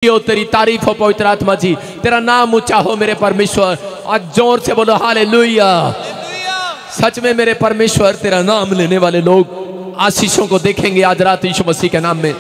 हो तेरी तारीफ हो पवित्र आत्मा जी, तेरा नाम ऊंचा हो मेरे परमेश्वर। आज जोर से बोलो हालेलुया। सच में मेरे परमेश्वर तेरा नाम लेने वाले लोग आशीषों को देखेंगे आज रात यीशु मसीह के नाम में।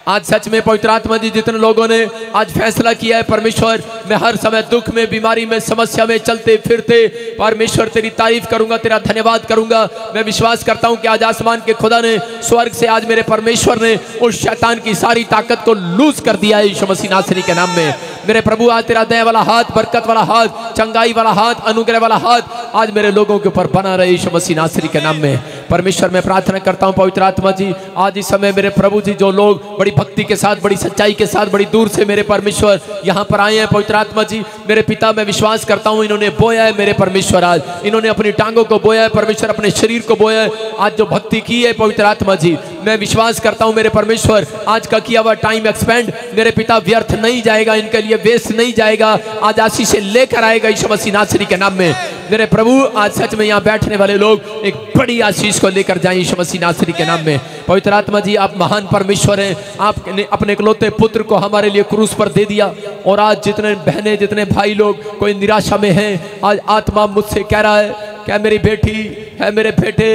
आज सच में पवित्र आत्मा जी जितने लोगों ने आज फैसला किया है परमेश्वर, मैं हर समय दुख में, बीमारी में, समस्या में चलते फिरते परमेश्वर तेरी तारीफ करूंगा, तेरा धन्यवाद करूंगा। मैं विश्वास करता हूं कि आज आसमान के खुदा ने, स्वर्ग से आज मेरे परमेश्वर ने उस शैतान की सारी ताकत को लूज कर दिया है यीशु मसीह नासरी के नाम में। मेरे प्रभु आज तेरा दया वाला हाथ, बरकत वाला हाथ, चंगाई वाला हाथ, अनुग्रह वाला हाथ आज मेरे लोगों के ऊपर बना रहे यीशु मसीह नासरी के नाम में। परमेश्वर मैं प्रार्थना करता हूं पवित्र आत्मा जी, आज इस समय मेरे प्रभु जी जो लोग बड़ी भक्ति के साथ, बड़ी सच्चाई के साथ, बड़ी दूर से मेरे परमेश्वर यहाँ पर आए हैं पवित्र आत्मा जी, मेरे पिता मैं विश्वास करता हूँ इन्होंने बोया है मेरे परमेश्वर, आज इन्होंने अपनी टांगों को बोया है परमेश्वर, अपने शरीर को बोया है, आज जो भक्ति की है पवित्र आत्मा जी, मैं विश्वास करता हूँ मेरे परमेश्वर आज का किया हुआ टाइम एक्सपेंड मेरे पिता व्यर्थ नहीं जाएगा, इनके लिए वेस्ट नहीं जाएगा, आज आशीष से लेकर आएगा यीशु मसीह नासरी के नाम में। मेरे प्रभु आज सच में यहाँ बैठने वाले लोग एक बड़ी आशीष को लेकर जाएं यीशु मसीह नासरी के नाम में। पवित्र आत्मा जी आप महान परमेश्वर हैं, आपने अपने इकलौते पुत्र को हमारे लिए क्रूस पर दे दिया, और आज जितने बहनें, जितने भाई लोग कोई निराशा में हैं, आज आत्मा मुझसे कह रहा है, क्या मेरी बेटी है, मेरे बेटे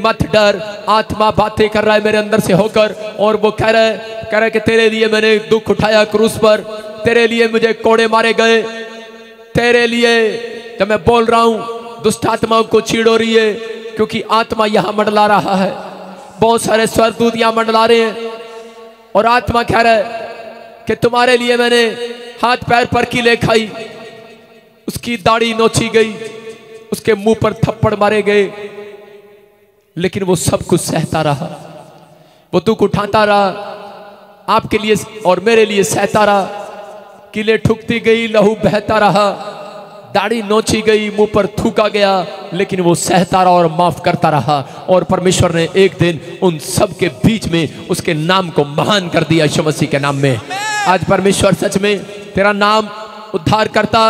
मत डर, आत्मा बातें कर रहा है मेरे अंदर से होकर, और वो कह रहा है कि तेरे लिए मैंने दुख उठाया क्रूस पर, तेरे लिए मुझे कोड़े मारे गए, तेरे लिए जब मैं बोल रहा हूं दुष्ट आत्माओं को चीड़ हो रही है, क्योंकि आत्मा यहां मंडला रहा है, बहुत सारे स्वर्गदूत यहां मंडला रहे हैं, और आत्मा कह रहा है कि तुम्हारे लिए मैंने हाथ पैर पर कीले खाई, उसकी दाढ़ी नोची गई, उसके मुंह पर थप्पड़ मारे गए, लेकिन वो सब कुछ सहता रहा, वो दुख उठाता रहा, आपके लिए और मेरे लिए सहता रहा, कीले ठुकती गई, लहू बहता रहा, दाढ़ी नोची गई, मुंह पर थूका गया, लेकिन वो सहता रहा और माफ करता रहा, और परमेश्वर ने एक दिन उन सब के बीच में उसके नाम को महान कर दिया यीशु मसीह के नाम में। आज परमेश्वर सच में तेरा नाम उद्धार करता,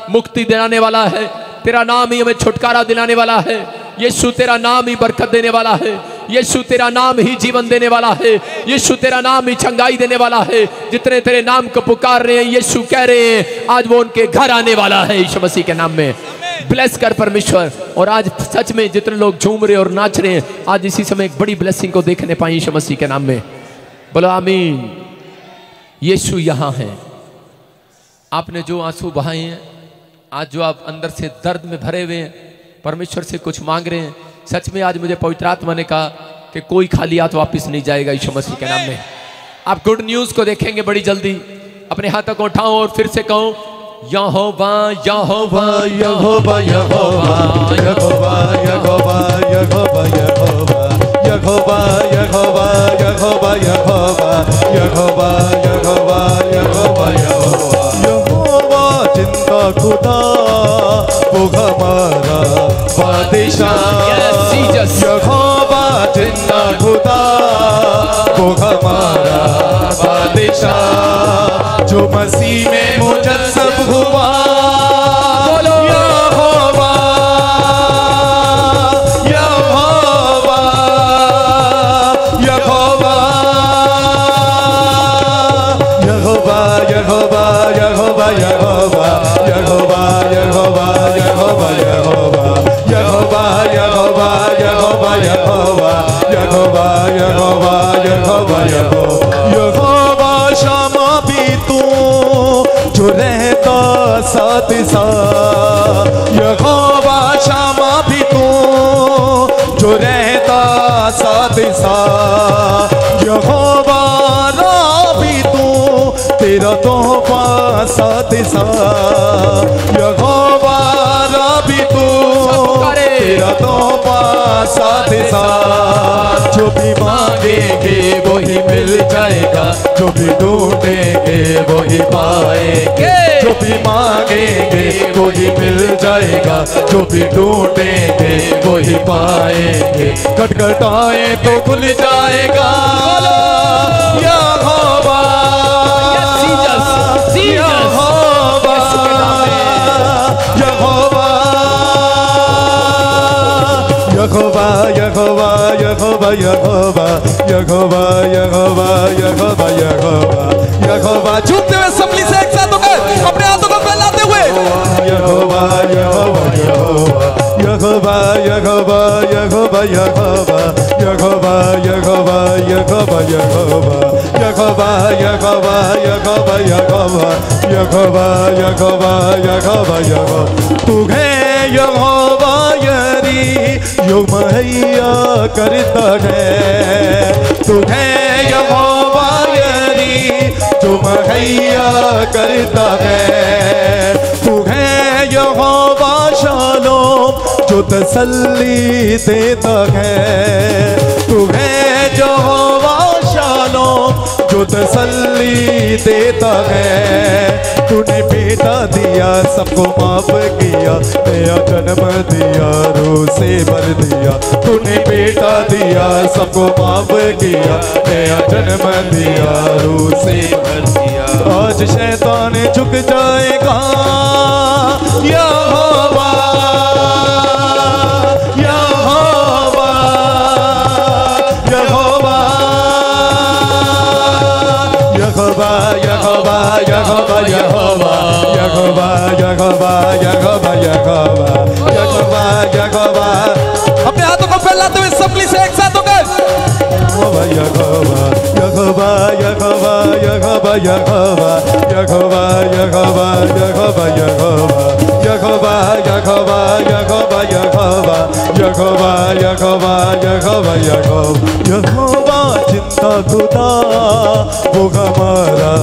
मुक्ति दिलाने वाला है, तेरा नाम ही हमें छुटकारा दिलाने वाला है, यीशु तेरा नाम ही बरकत देने वाला है, यीशु तेरा नाम ही जीवन देने वाला है, यीशु तेरा नाम ही चंगाई देने वाला है। जितने तेरे नाम को पुकार रहे हैं यीशु कह रहे हैं आज वो उनके घर आने वाला है यीशु मसीह के नाम में। ब्लेस कर परमेश्वर, और आज सच में जितने लोग झूम रहे और नाच रहे हैं आज इसी समय एक बड़ी ब्लेसिंग को देखने पाए यीशु मसीह के नाम में। बोलो आमीन। यीशु यहाँ है, आपने जो आंसू बहाए हैं, आज जो आप अंदर से दर्द में भरे हुए हैं, परमेश्वर से कुछ मांग रहे हैं, सच में आज मुझे पवित्र आत्मा ने कहा कि कोई खाली हाथ वापस नहीं जाएगा यीशु मसीह के नाम में। आप गुड न्यूज़ को देखेंगे बड़ी जल्दी। अपने हाथों को उठाओ और फिर से कहो यहोवा यहोवा यहोवा यहोवा यहोवा यहोवा यहोवा यहोवा यहोवा यहोवा यहोवा यहोवा यहोवा यहोवा यहोवा यहोवा जिंदा खुदा वो हमारा बादशाह, यहोवा जिंदा खुदा वो हमारा बादशाह, जो मसीह में मुजस्सम हुआ, बोलो यहोवा यहोवा यहोवा यहोवा यहोवा यहोवा यहोवा यहोवा यहोवा यहोवा यहोवा यहोवा यहोवा यहोवा यहोवा यहोवा यहोवा यहोवा यहोवा शमा भी तू जो रहता साथ साथ, यहोवा शमा भी तू जो रहता साथ साथ, यहोवा रा भी तू तेरा तोहफा साथ साथ, यहोवा रा भी तू तेरा तोहफा साथ साथ, जो भी मांगेंगे वो ही मिल जाएगा, जो भी ढूंढेंगे वो ही पाएंगे, जो भी मांगेंगे वो ही मिल जाएगा, जो भी ढूंढेंगे वो ही पाएंगे, खटखटाए तो खुल जाएगा, यहोवा यहोवा यहोवा यहोवा यहोवा यहोवा यहोवा यहोवा यहोवा यहोवा यहोवा। झूमते हुए सबली से एक साथ होकर अपने हाथों को फैलाते हुए यहोवा यहोवा यहोवा यहोवा यहोवा यहोवा यहोवा यहोवा यहोवा यहोवा यहोवा यहोवा यहोवा यहोवा यहोवा यहोवा यहोवा यहोवा यहोवा। तू है यहोवा यरी जो मुहैया करता है, तू है यहोवा यरी जो मुहैया करता है, तू है यहोवा शालोम जो तसल्ली देता है, तू है यहोवा शालोम जो तसल्ली देता है। तूने बेटा दिया सबको माफ किया, नया जन्म दिया रूह से भर दिया। तूने बेटा दिया सबको माफ किया, नया जन्म दिया रूह से भर दिया। आज शैतान झुक जाएगा यहोवा यहोवा यहोवा यहोवा यहोवा यहोवा यहोवा यहोवा यहोवा यहोवा यहोवा यहोवा यहोवा। अपने हाथों को फैलाते हुए सबली से एक साथ होकर यहोवा यहोवा यहोवा यहोवा यहोवा यहोवा यहोवा यहोवा यहोवा यहोवा यहोवा यहोवा यहोवा यहोवा यहोवा यहोवा यहोवा यहोवा जिंदा खुदा वो हमारा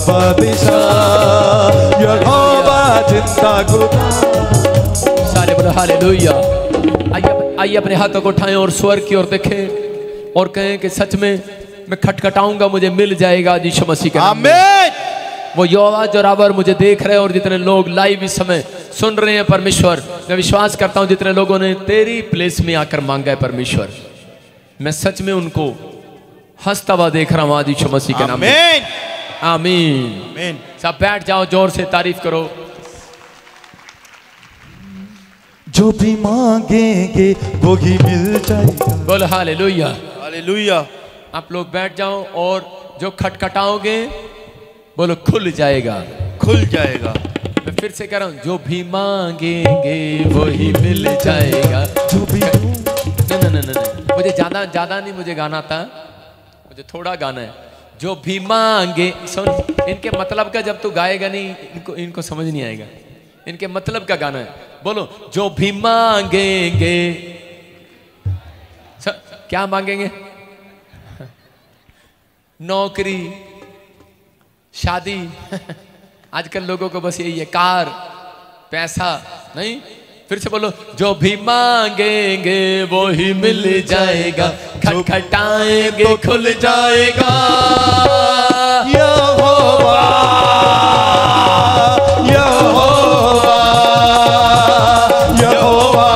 बादशाह, यहोवा जिंदा खुदा। सारे बोलो हालेलुया। आइए अपने हाथों को उठाएं और स्वर्ग की ओर देखें और कहें कि सच में मैं खटखटाऊंगा मुझे मिल जाएगा यीशु मसीह के नाम में। आमीन। वो योवा जोरावर मुझे देख रहे हैं और जितने लोग लाइव इस समय सुन रहे हैं परमेश्वर, मैं विश्वास करता हूं जितने लोगों ने तेरी प्लेस में आकर मांगा है परमेश्वर, मैं सच में उनको हंसता हुआ देख रहा हूं आज यीशु मसीह के नाम में। आमीन आमीन। सब बैठ जाओ, जोर से तारीफ करो। जो भी मांगेंगे वो ही मिल जाएगा। बोलो हालेलुया हालेलुया। आप लोग बैठ जाओ और जो खटखटाओगे बोलो खुल जाएगा खुल जाएगा। मैं फिर से कह रहा हूं, जो भी मांगेंगे वो ही मिल जाएगा। जो भी नहीं, मुझे ज्यादा नहीं मुझे गाना था, मुझे थोड़ा गाना है। जो भी मांगे, सुन इनके मतलब का जब तू गाएगा नहीं इनको समझ नहीं आएगा, इनके मतलब का गाना है। बोलो जो भी मांगेंगे, क्या मांगेंगे? नौकरी, शादी। आजकल लोगों को बस यही है, कार, पैसा। नहीं, फिर से बोलो, जो भी मांगेंगे वो ही मिल जाएगा, खटखटाएंगे खुल जाएगा। यहोवा यहोवा यहोवा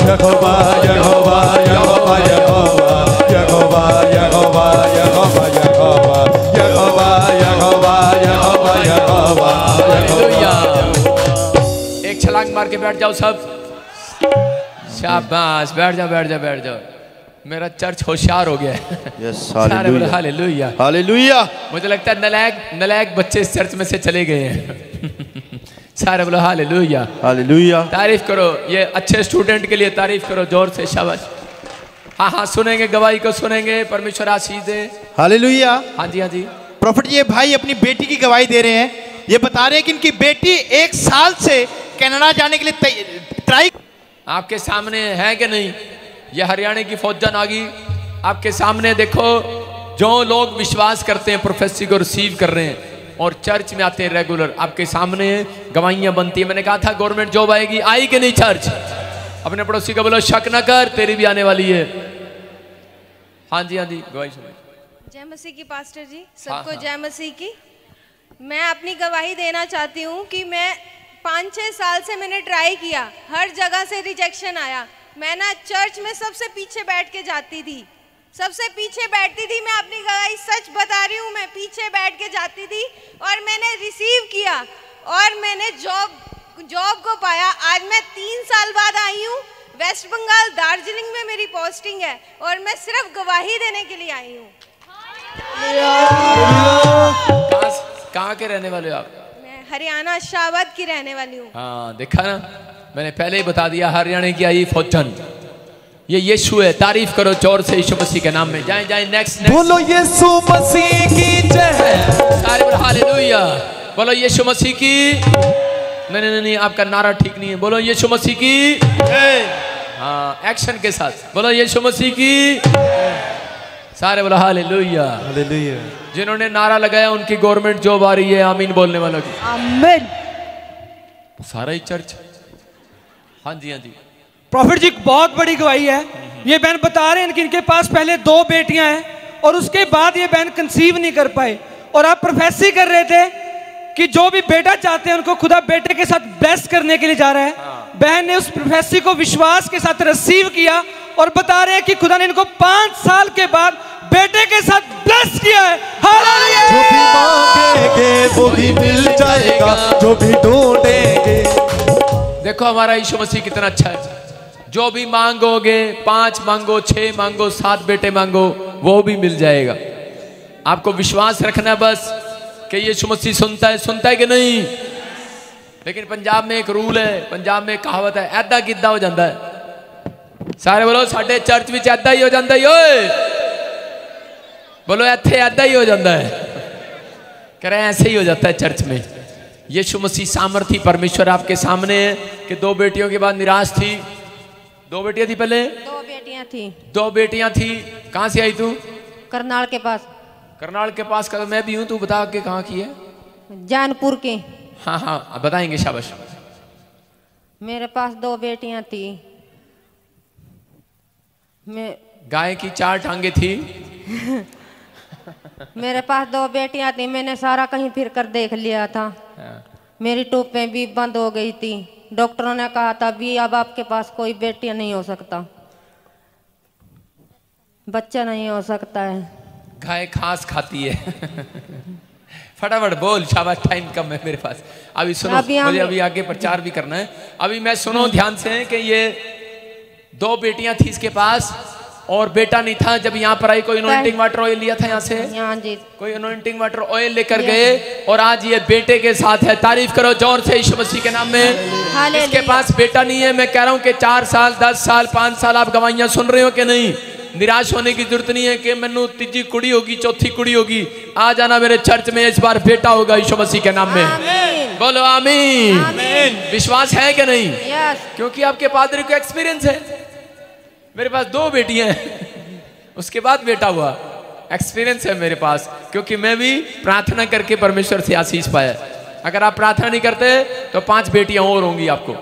यहोवा यहोवा यहोवा यहोवा यहोवा यहोवा यहोवा यहोवा यहोवा यहोवा यहोवा हालेलुया। एक छलांग मार के बैठ जाओ सब। शाबाश, बैठ जाओ बैठ जाओ बैठ जाओ। मेरा चर्च होशियार हो गया है। Yes hallelujah hallelujah. मुझे लगता है नलायक बच्चे इस चर्च में से चले गए हैं। सारे बोलो हालेलुया हालेलुया। तारीफ करो, ये अच्छे स्टूडेंट के लिए तारीफ करो जोर से, शाबाश। हाँ हाँ, सुनेंगे, गवाही को सुनेंगे, परमेश्वर आशीष दे। हालेलुया। हाँ जी हाँ जी। प्रॉफिट जी, भाई अपनी बेटी की गवाही दे रहे हैं। ये बता रहे हैं कि इनकी बेटी 1 साल से कनाडा जाने के लिए ट्राई। आपके सामने है कि नहीं, ये हरियाणा की फौजन आ गई आपके सामने। देखो, जो लोग विश्वास करते हैं, प्रोफेसी को रिसीव कर रहे हैं और चर्च में आते हैं रेगुलर, आपके सामने गवाहियां बनती है। मैंने कहा था गवर्नमेंट जॉब आएगी, आई कि नहीं चर्च? अपने पड़ोसी को बोलो शक न कर, तेरी भी आने वाली है। हाँ जी हाँ जी, गवाही सुनो। जय मसीह की पास्टर जी, सबको जय मसीह की। मैं अपनी गवाही देना चाहती हूँ कि मैं 5-6 साल से मैंने ट्राई किया, हर जगह से रिजेक्शन आया। मैं ना चर्च में सबसे पीछे बैठ के जाती थी, सबसे पीछे बैठती थी। मैं अपनी गवाही सच बता रही हूँ, मैं पीछे बैठ के जाती थी और मैंने रिसीव किया और मैंने जॉब जॉब को पाया। आज मैं 3 साल बाद आई हूँ। वेस्ट बंगाल दार्जिलिंग में मेरी पोस्टिंग है और मैं सिर्फ गवाही देने के लिए आई हूँ। कहाँ के रहने वाले हो आप? मैं हरियाणा शाहबाद की रहने वाली हूँ। हाँ देखा ना, मैंने पहले ही बता दिया, हरियाणा की आई फौजन। ये यीशु है, तारीफ करो जोर से यीशु मसीह के नाम में। जाए जाए नेक्स्ट। बोलो यीशु मसीह की जय। सारे बोलो हालेलुया। बोलो यीशु मसीह की। नहीं, आपका नारा ठीक नहीं है। बोलो यीशु मसीह की। हाँ, एक्शन के साथ बोलो यीशु मसीह की। सारे बोलो हालेलुया। हालेलुया। जिन्होंने नारा लगाया उनकी गवर्नमेंट जॉब आ रही है। आमीन बोलने वालों की। आमीन। सारा ही चर्च। हाँ जी, हाँ जी। प्रॉफिट जी बहुत बड़ी गवाही है। ये बहन बता रहे हैं कि इनके पास पहले 2 बेटियां हैं और उसके बाद ये बहन कंसीव नहीं कर पाए, और आप प्रोफेसी कर रहे थे कि जो भी बेटा चाहते हैं उनको खुदा बेटे के साथ ब्लेस करने के लिए जा रहा है। बहन ने उस प्रोफेसी को विश्वास के साथ रिसीव किया और बता रहे हैं कि खुदा ने इनको 5 साल के बाद बेटे के साथ ब्लेस किया है। हालेलुया। जो भी मांगेंगे वो भी मिल जाएगा, जो भी ढूंढेंगे। देखो हमारा यीशु मसीह कितना अच्छा है। जो भी मांगोगे, 5 मांगो, 6 मांगो, 7 बेटे मांगो, वो भी मिल जाएगा। आपको विश्वास रखना बस कि यीशु मसीह सुनता है कि नहीं। लेकिन पंजाब में एक रूल है, पंजाब में कहावत है, ऐदा किद्दा हो जाता है। सारे बोलो साडे चर्च में ऐदा ही हो जाता है। ओए बोलो इत्थे ऐदा ही हो जाता है। कह रहे ऐसे ही हो जाता है चर्च में। यीशु मसीह सामर्थी परमेश्वर आपके सामने है कि 2 बेटियों के बाद निराश थी। 2 बेटियां थी पहले? 2 बेटियां थी। 2 बेटियां थी। कहाँ से आई तू? करनाल के पास। करनाल के पास का मैं भी हूँ। तू बता के कहाँ की है? जानपुर की। हाँ बताएंगे, शाबाश। मेरे पास 2 बेटियां थी। मैं गाय की 4 टांगे थी। मेरे पास 2 बेटियां थी। मैंने सारा कहीं फिर कर देख लिया था। मेरी टूपें भी बंद हो गई थी। डॉक्टरों ने कहा था भी अब आपके पास कोई बेटियां नहीं हो सकता, बच्चा नहीं हो सकता है। गाय घास खाती है। फटाफट बोल, शाबाश। टाइम कम है मेरे पास। अभी सुनो, मुझे अभी आगे प्रचार भी करना है। अभी मैं सुनो ध्यान से कि ये 2 बेटियां थी इसके पास और बेटा नहीं था। जब यहाँ पर आई, कोई अनॉइंटिंग वाटर ऑयल लिया था यहाँ से। जी। कोई अनॉइंटिंग वाटर ऑयल लेकर गए और आज ये बेटे के साथ है। तारीफ करो जोर से यीशु मसीह के नाम में। इसके पास बेटा नहीं है। मैं कह रहा हूँ कि 4 साल, 10 साल, 5 साल आप गवाहियां सुन रहे हो कि नहीं। निराश होने की जरूरत नहीं है कि मैनू तीजी कुड़ी होगी, चौथी कुड़ी होगी। आ जाना मेरे चर्च में, इस बार बेटा होगा यीशु मसीह के नाम में। बोलो आमीन। विश्वास है कि नहीं? क्योंकि आपके पादरी को एक्सपीरियंस है। मेरे पास 2 बेटियां हैं, उसके बाद बेटा हुआ। एक्सपीरियंस है मेरे पास, क्योंकि मैं भी प्रार्थना करके परमेश्वर से आशीष पाया। अगर आप प्रार्थना नहीं करते तो 5 बेटियां और होंगी आपको।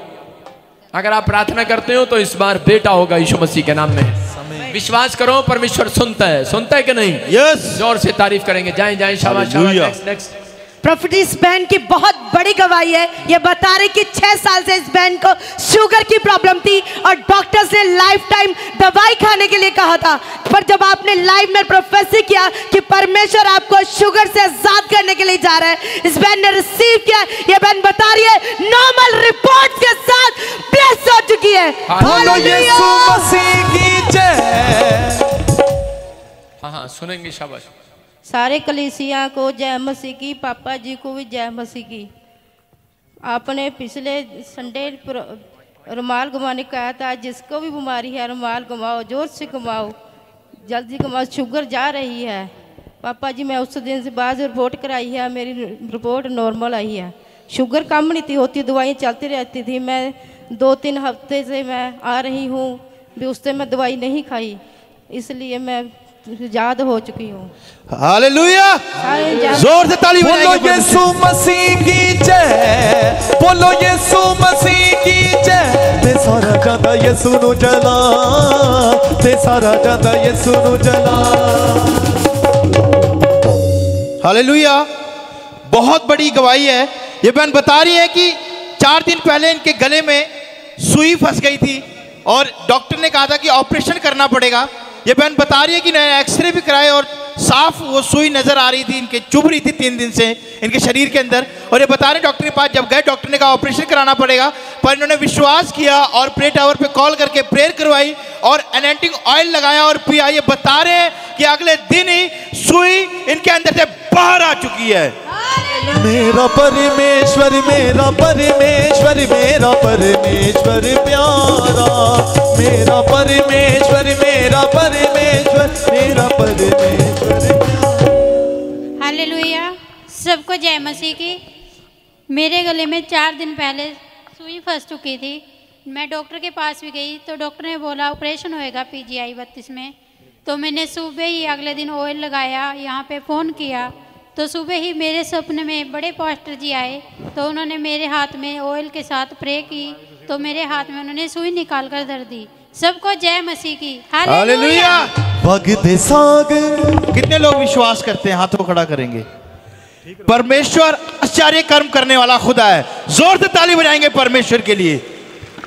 अगर आप प्रार्थना करते हो तो इस बार बेटा होगा यीशु मसीह के नाम में। विश्वास करो, परमेश्वर सुनता है कि नहीं? यस। जोर से तारीफ करेंगे। जाएं शाबाश। नेक्स्ट। प्रॉफिट इस बहन की बहुत बड़ी गवाही है। ये बता रहे कि 6 साल से इस बहन को शुगर की प्रॉब्लम थी और डॉक्टर्स ने लाइफ टाइम दवाई खाने के लिए कहा था, पर जब आपने लाइव में प्रोफेसी किया कि परमेश्वर आपको शुगर से आजाद करने के लिए जा रहा है, इस बहन ने रिसीव किया। ये बहन बता रही है नॉर्मल रिपोर्ट के साथ ब्लेस हो चुकी है। बोलो यीशु मसीह की जय। हाँ सुनेंगे, शाबाश। सारे कलीसिया को जय मसीह की, पापा जी को भी जय मसीह की। आपने पिछले संडे रुमाल घुमाने का कहा था, जिसको भी बीमारी है रुमाल घुमाओ, जोर से घुमाओ, जल्दी घुमाओ, शुगर जा रही है। पापा जी मैं उस दिन से बाद रिपोर्ट कराई है, मेरी रिपोर्ट नॉर्मल आई है। शुगर कम नहीं थी होती, दवाइयाँ चलती रहती थी। मैं 2-3 हफ्ते से मैं आ रही हूँ भी, उससे मैं दवाई नहीं खाई, इसलिए मैं याद हो चुकी हूँ। हालेलुया। जोर से ताली बोलो यीशु मसीह की जय। बोलो यीशु मसीह की जय। ते सारा जांदा यीशु नु जला, ते सारा जांदा यीशु नु जला। हालेलुया। बहुत बड़ी गवाही है। ये बहन बता रही है कि 4 दिन पहले इनके गले में सुई फंस गई थी और डॉक्टर ने कहा था कि ऑपरेशन करना पड़ेगा। ये बहन बता रही है कि नया एक्सरे भी कराए और साफ वो सुई नजर आ रही थी, इनके चुभ रही थी 3 दिन से इनके शरीर के अंदर। और ये बता रहे डॉक्टर के पास जब गए, डॉक्टर ने कहा ऑपरेशन कराना पड़ेगा, पर इन्होंने विश्वास किया और प्रे टावर पे कॉल करके प्रेयर करवाई और एनेंटिंग ऑयल लगाया और पिया। ये बता रहे हैं कि अगले दिन ही सुई इनके अंदर से बाहर आ चुकी है। मेरा परमेश्वर, मेरा परमेश्वर, मेरा परमेश्वर प्यारा, मेरा परमेश्वर, मेरा परमेश्वर, मेरा परमेश्वर। हालेलुया। सबको जय मसीह की। मेरे गले में 4 दिन पहले सुई फंस चुकी थी। मैं डॉक्टर के पास भी गई तो डॉक्टर ने बोला ऑपरेशन होएगा PGI 32 में। तो मैंने सुबह ही अगले दिन ऑयल लगाया, यहाँ पे फ़ोन किया तो सुबह ही मेरे सपने में बड़े पास्टर जी आए, तो उन्होंने मेरे हाथ में ऑयल के साथ प्रे की, तो मेरे हाथ में उन्होंने सुई निकाल कर धर दी। सबको जय मसीह की। हालेलुया। भगते सागर। कितने लोग विश्वास करते हैं? हाथों खड़ा करेंगे। परमेश्वर आश्चर्य कर्म करने वाला खुदा है। जोर से ताली बजाएंगे परमेश्वर के लिए।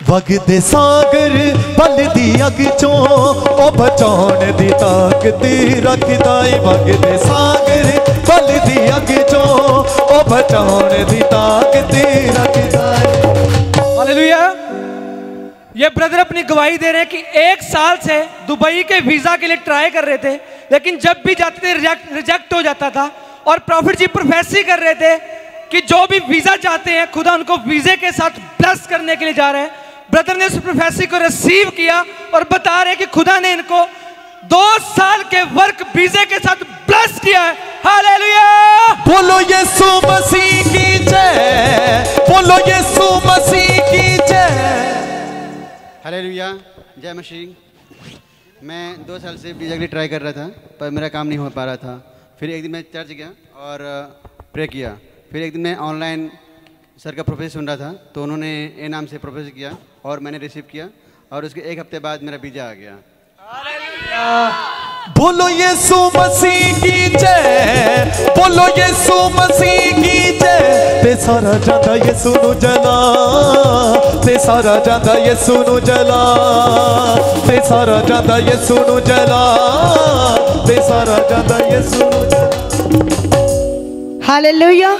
वगदे सागर बल दी अग चों ओ बचाउण दी ताकत रखदा है। वगदे सागर बल दी अग चों ओ बचाउण दी ताकत रखदा है। हालेलुया। ये ब्रदर अपनी गवाही दे रहे हैं कि 1 साल से दुबई के वीजा के लिए ट्राई कर रहे थे, लेकिन जब भी जाते थे रिजेक्ट हो जाता था। और प्रॉफिट जी प्रोफेसी कर रहे थे कि जो भी वीजा चाहते हैं खुदा उनको वीजे के साथ ब्लेस करने के लिए जा रहे हैं। ब्रदर ने उस प्रोफेसी को रिसीव किया और बता रहे कि खुदा ने इनको 2 साल के वर्क वीजे के साथ ब्लेस किया है। हालेलुया। बोलो यीशु मसीह की जय, बोलो यीशु मसीह की जय। हालेलुया। जय मसीह। मैं 2 साल से वीजा के लिए ट्राई कर रहा था, पर मेरा काम नहीं हो पा रहा था। फिर एक दिन मैं चर्च गया और प्रे किया। फिर एक दिन मैं ऑनलाइन सर का प्रोफेसर सुन रहा था, तो उन्होंने ए नाम से प्रोफेसर किया और मैंने रिसीव किया और उसके 1 हफ्ते बाद मेरा वीजा आ गया। बोलो यीशु मसीह की जय, बोलो यीशु मसीह की जय। ते सारा जांदा यीशु नु जला, ते सारा जांदा यीशु नु जला, ते सारा जांदा यीशु नु जला, ते सारा जांदा यीशु नु जला। हालेलुया।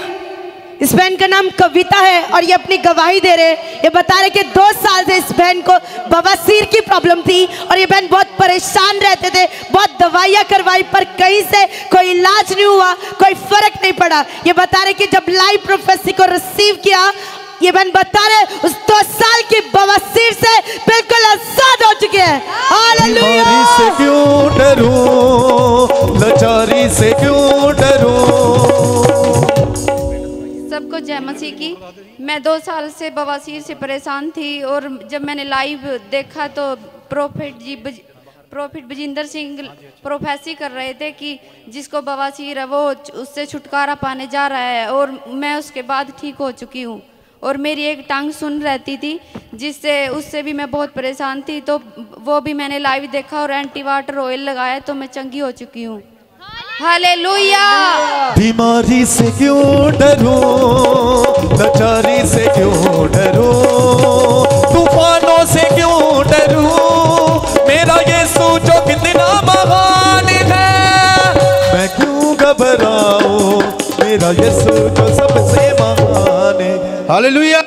इस बहन का नाम कविता है और ये अपनी गवाही दे रहे हैं। ये बता रहे कि 2 साल से इस बहन को बवासीर की प्रॉब्लम थी और ये बहन बहुत परेशान रहते थे, बहुत दवाइयाँ करवाई पर कहीं से कोई इलाज नहीं हुआ, कोई फर्क नहीं पड़ा। ये बता रहे कि जब लाइव प्रोफेसी को रिसीव किया, ये बहन बता रहे उस 2 साल की बवासीर से बिल्कुल आजाद हो चुके हैं। हालेलुया। बीमारी से क्यों डरूं, लाचारी से क्यों डरूं। सबको जय मसीह की। मैं 2 साल से बवासीर से परेशान थी और जब मैंने लाइव देखा तो प्रॉफिट बजिंदर सिंह प्रोफेसी कर रहे थे कि जिसको बवासीर है वो उससे छुटकारा पाने जा रहा है, और मैं उसके बाद ठीक हो चुकी हूँ। और मेरी एक टांग सुन रहती थी जिससे उससे भी मैं बहुत परेशान थी, तो वो भी मैंने लाइव देखा और एंटी वाटर ऑयल लगाया तो मैं चंगी हो चुकी हूँ। हालेलुया। बीमारी से क्यों डरूं, लाचारी से क्यों डरूं, तूफानों से क्यों डरूं। मेरा यीशु जो कितना महान है, मैं क्यों घबराऊं। मेरा यीशु जो सबसे महान है। हालेलुया।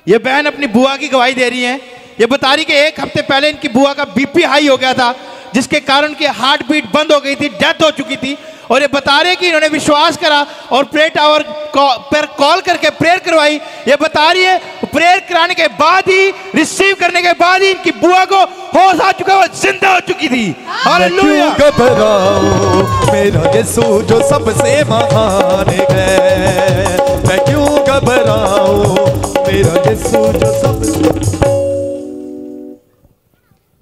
ये बहन अपनी बुआ की गवाही दे रही है। ये बता रही कि 1 हफ्ते पहले इनकी बुआ का बीपी हाई हो गया था, जिसके कारण की हार्ट बीट बंद हो गई थी, डेथ हो चुकी थी। और ये बता रहे कि इन्होंने विश्वास करा और प्रे टावर पर कॉल करके प्रेयर करवाई। ये बता रही है प्रेयर कराने के बाद ही, रिसीव करने के बाद ही इनकी बुआ को होश आ चुका, वो जिंदा हो चुकी थी। हालेलुया। मैं क्यों घबराऊं, मेरा यीशु जो सबसे महान है। मैं क्यों घबराऊं, मेरा यीशु जो सबसे।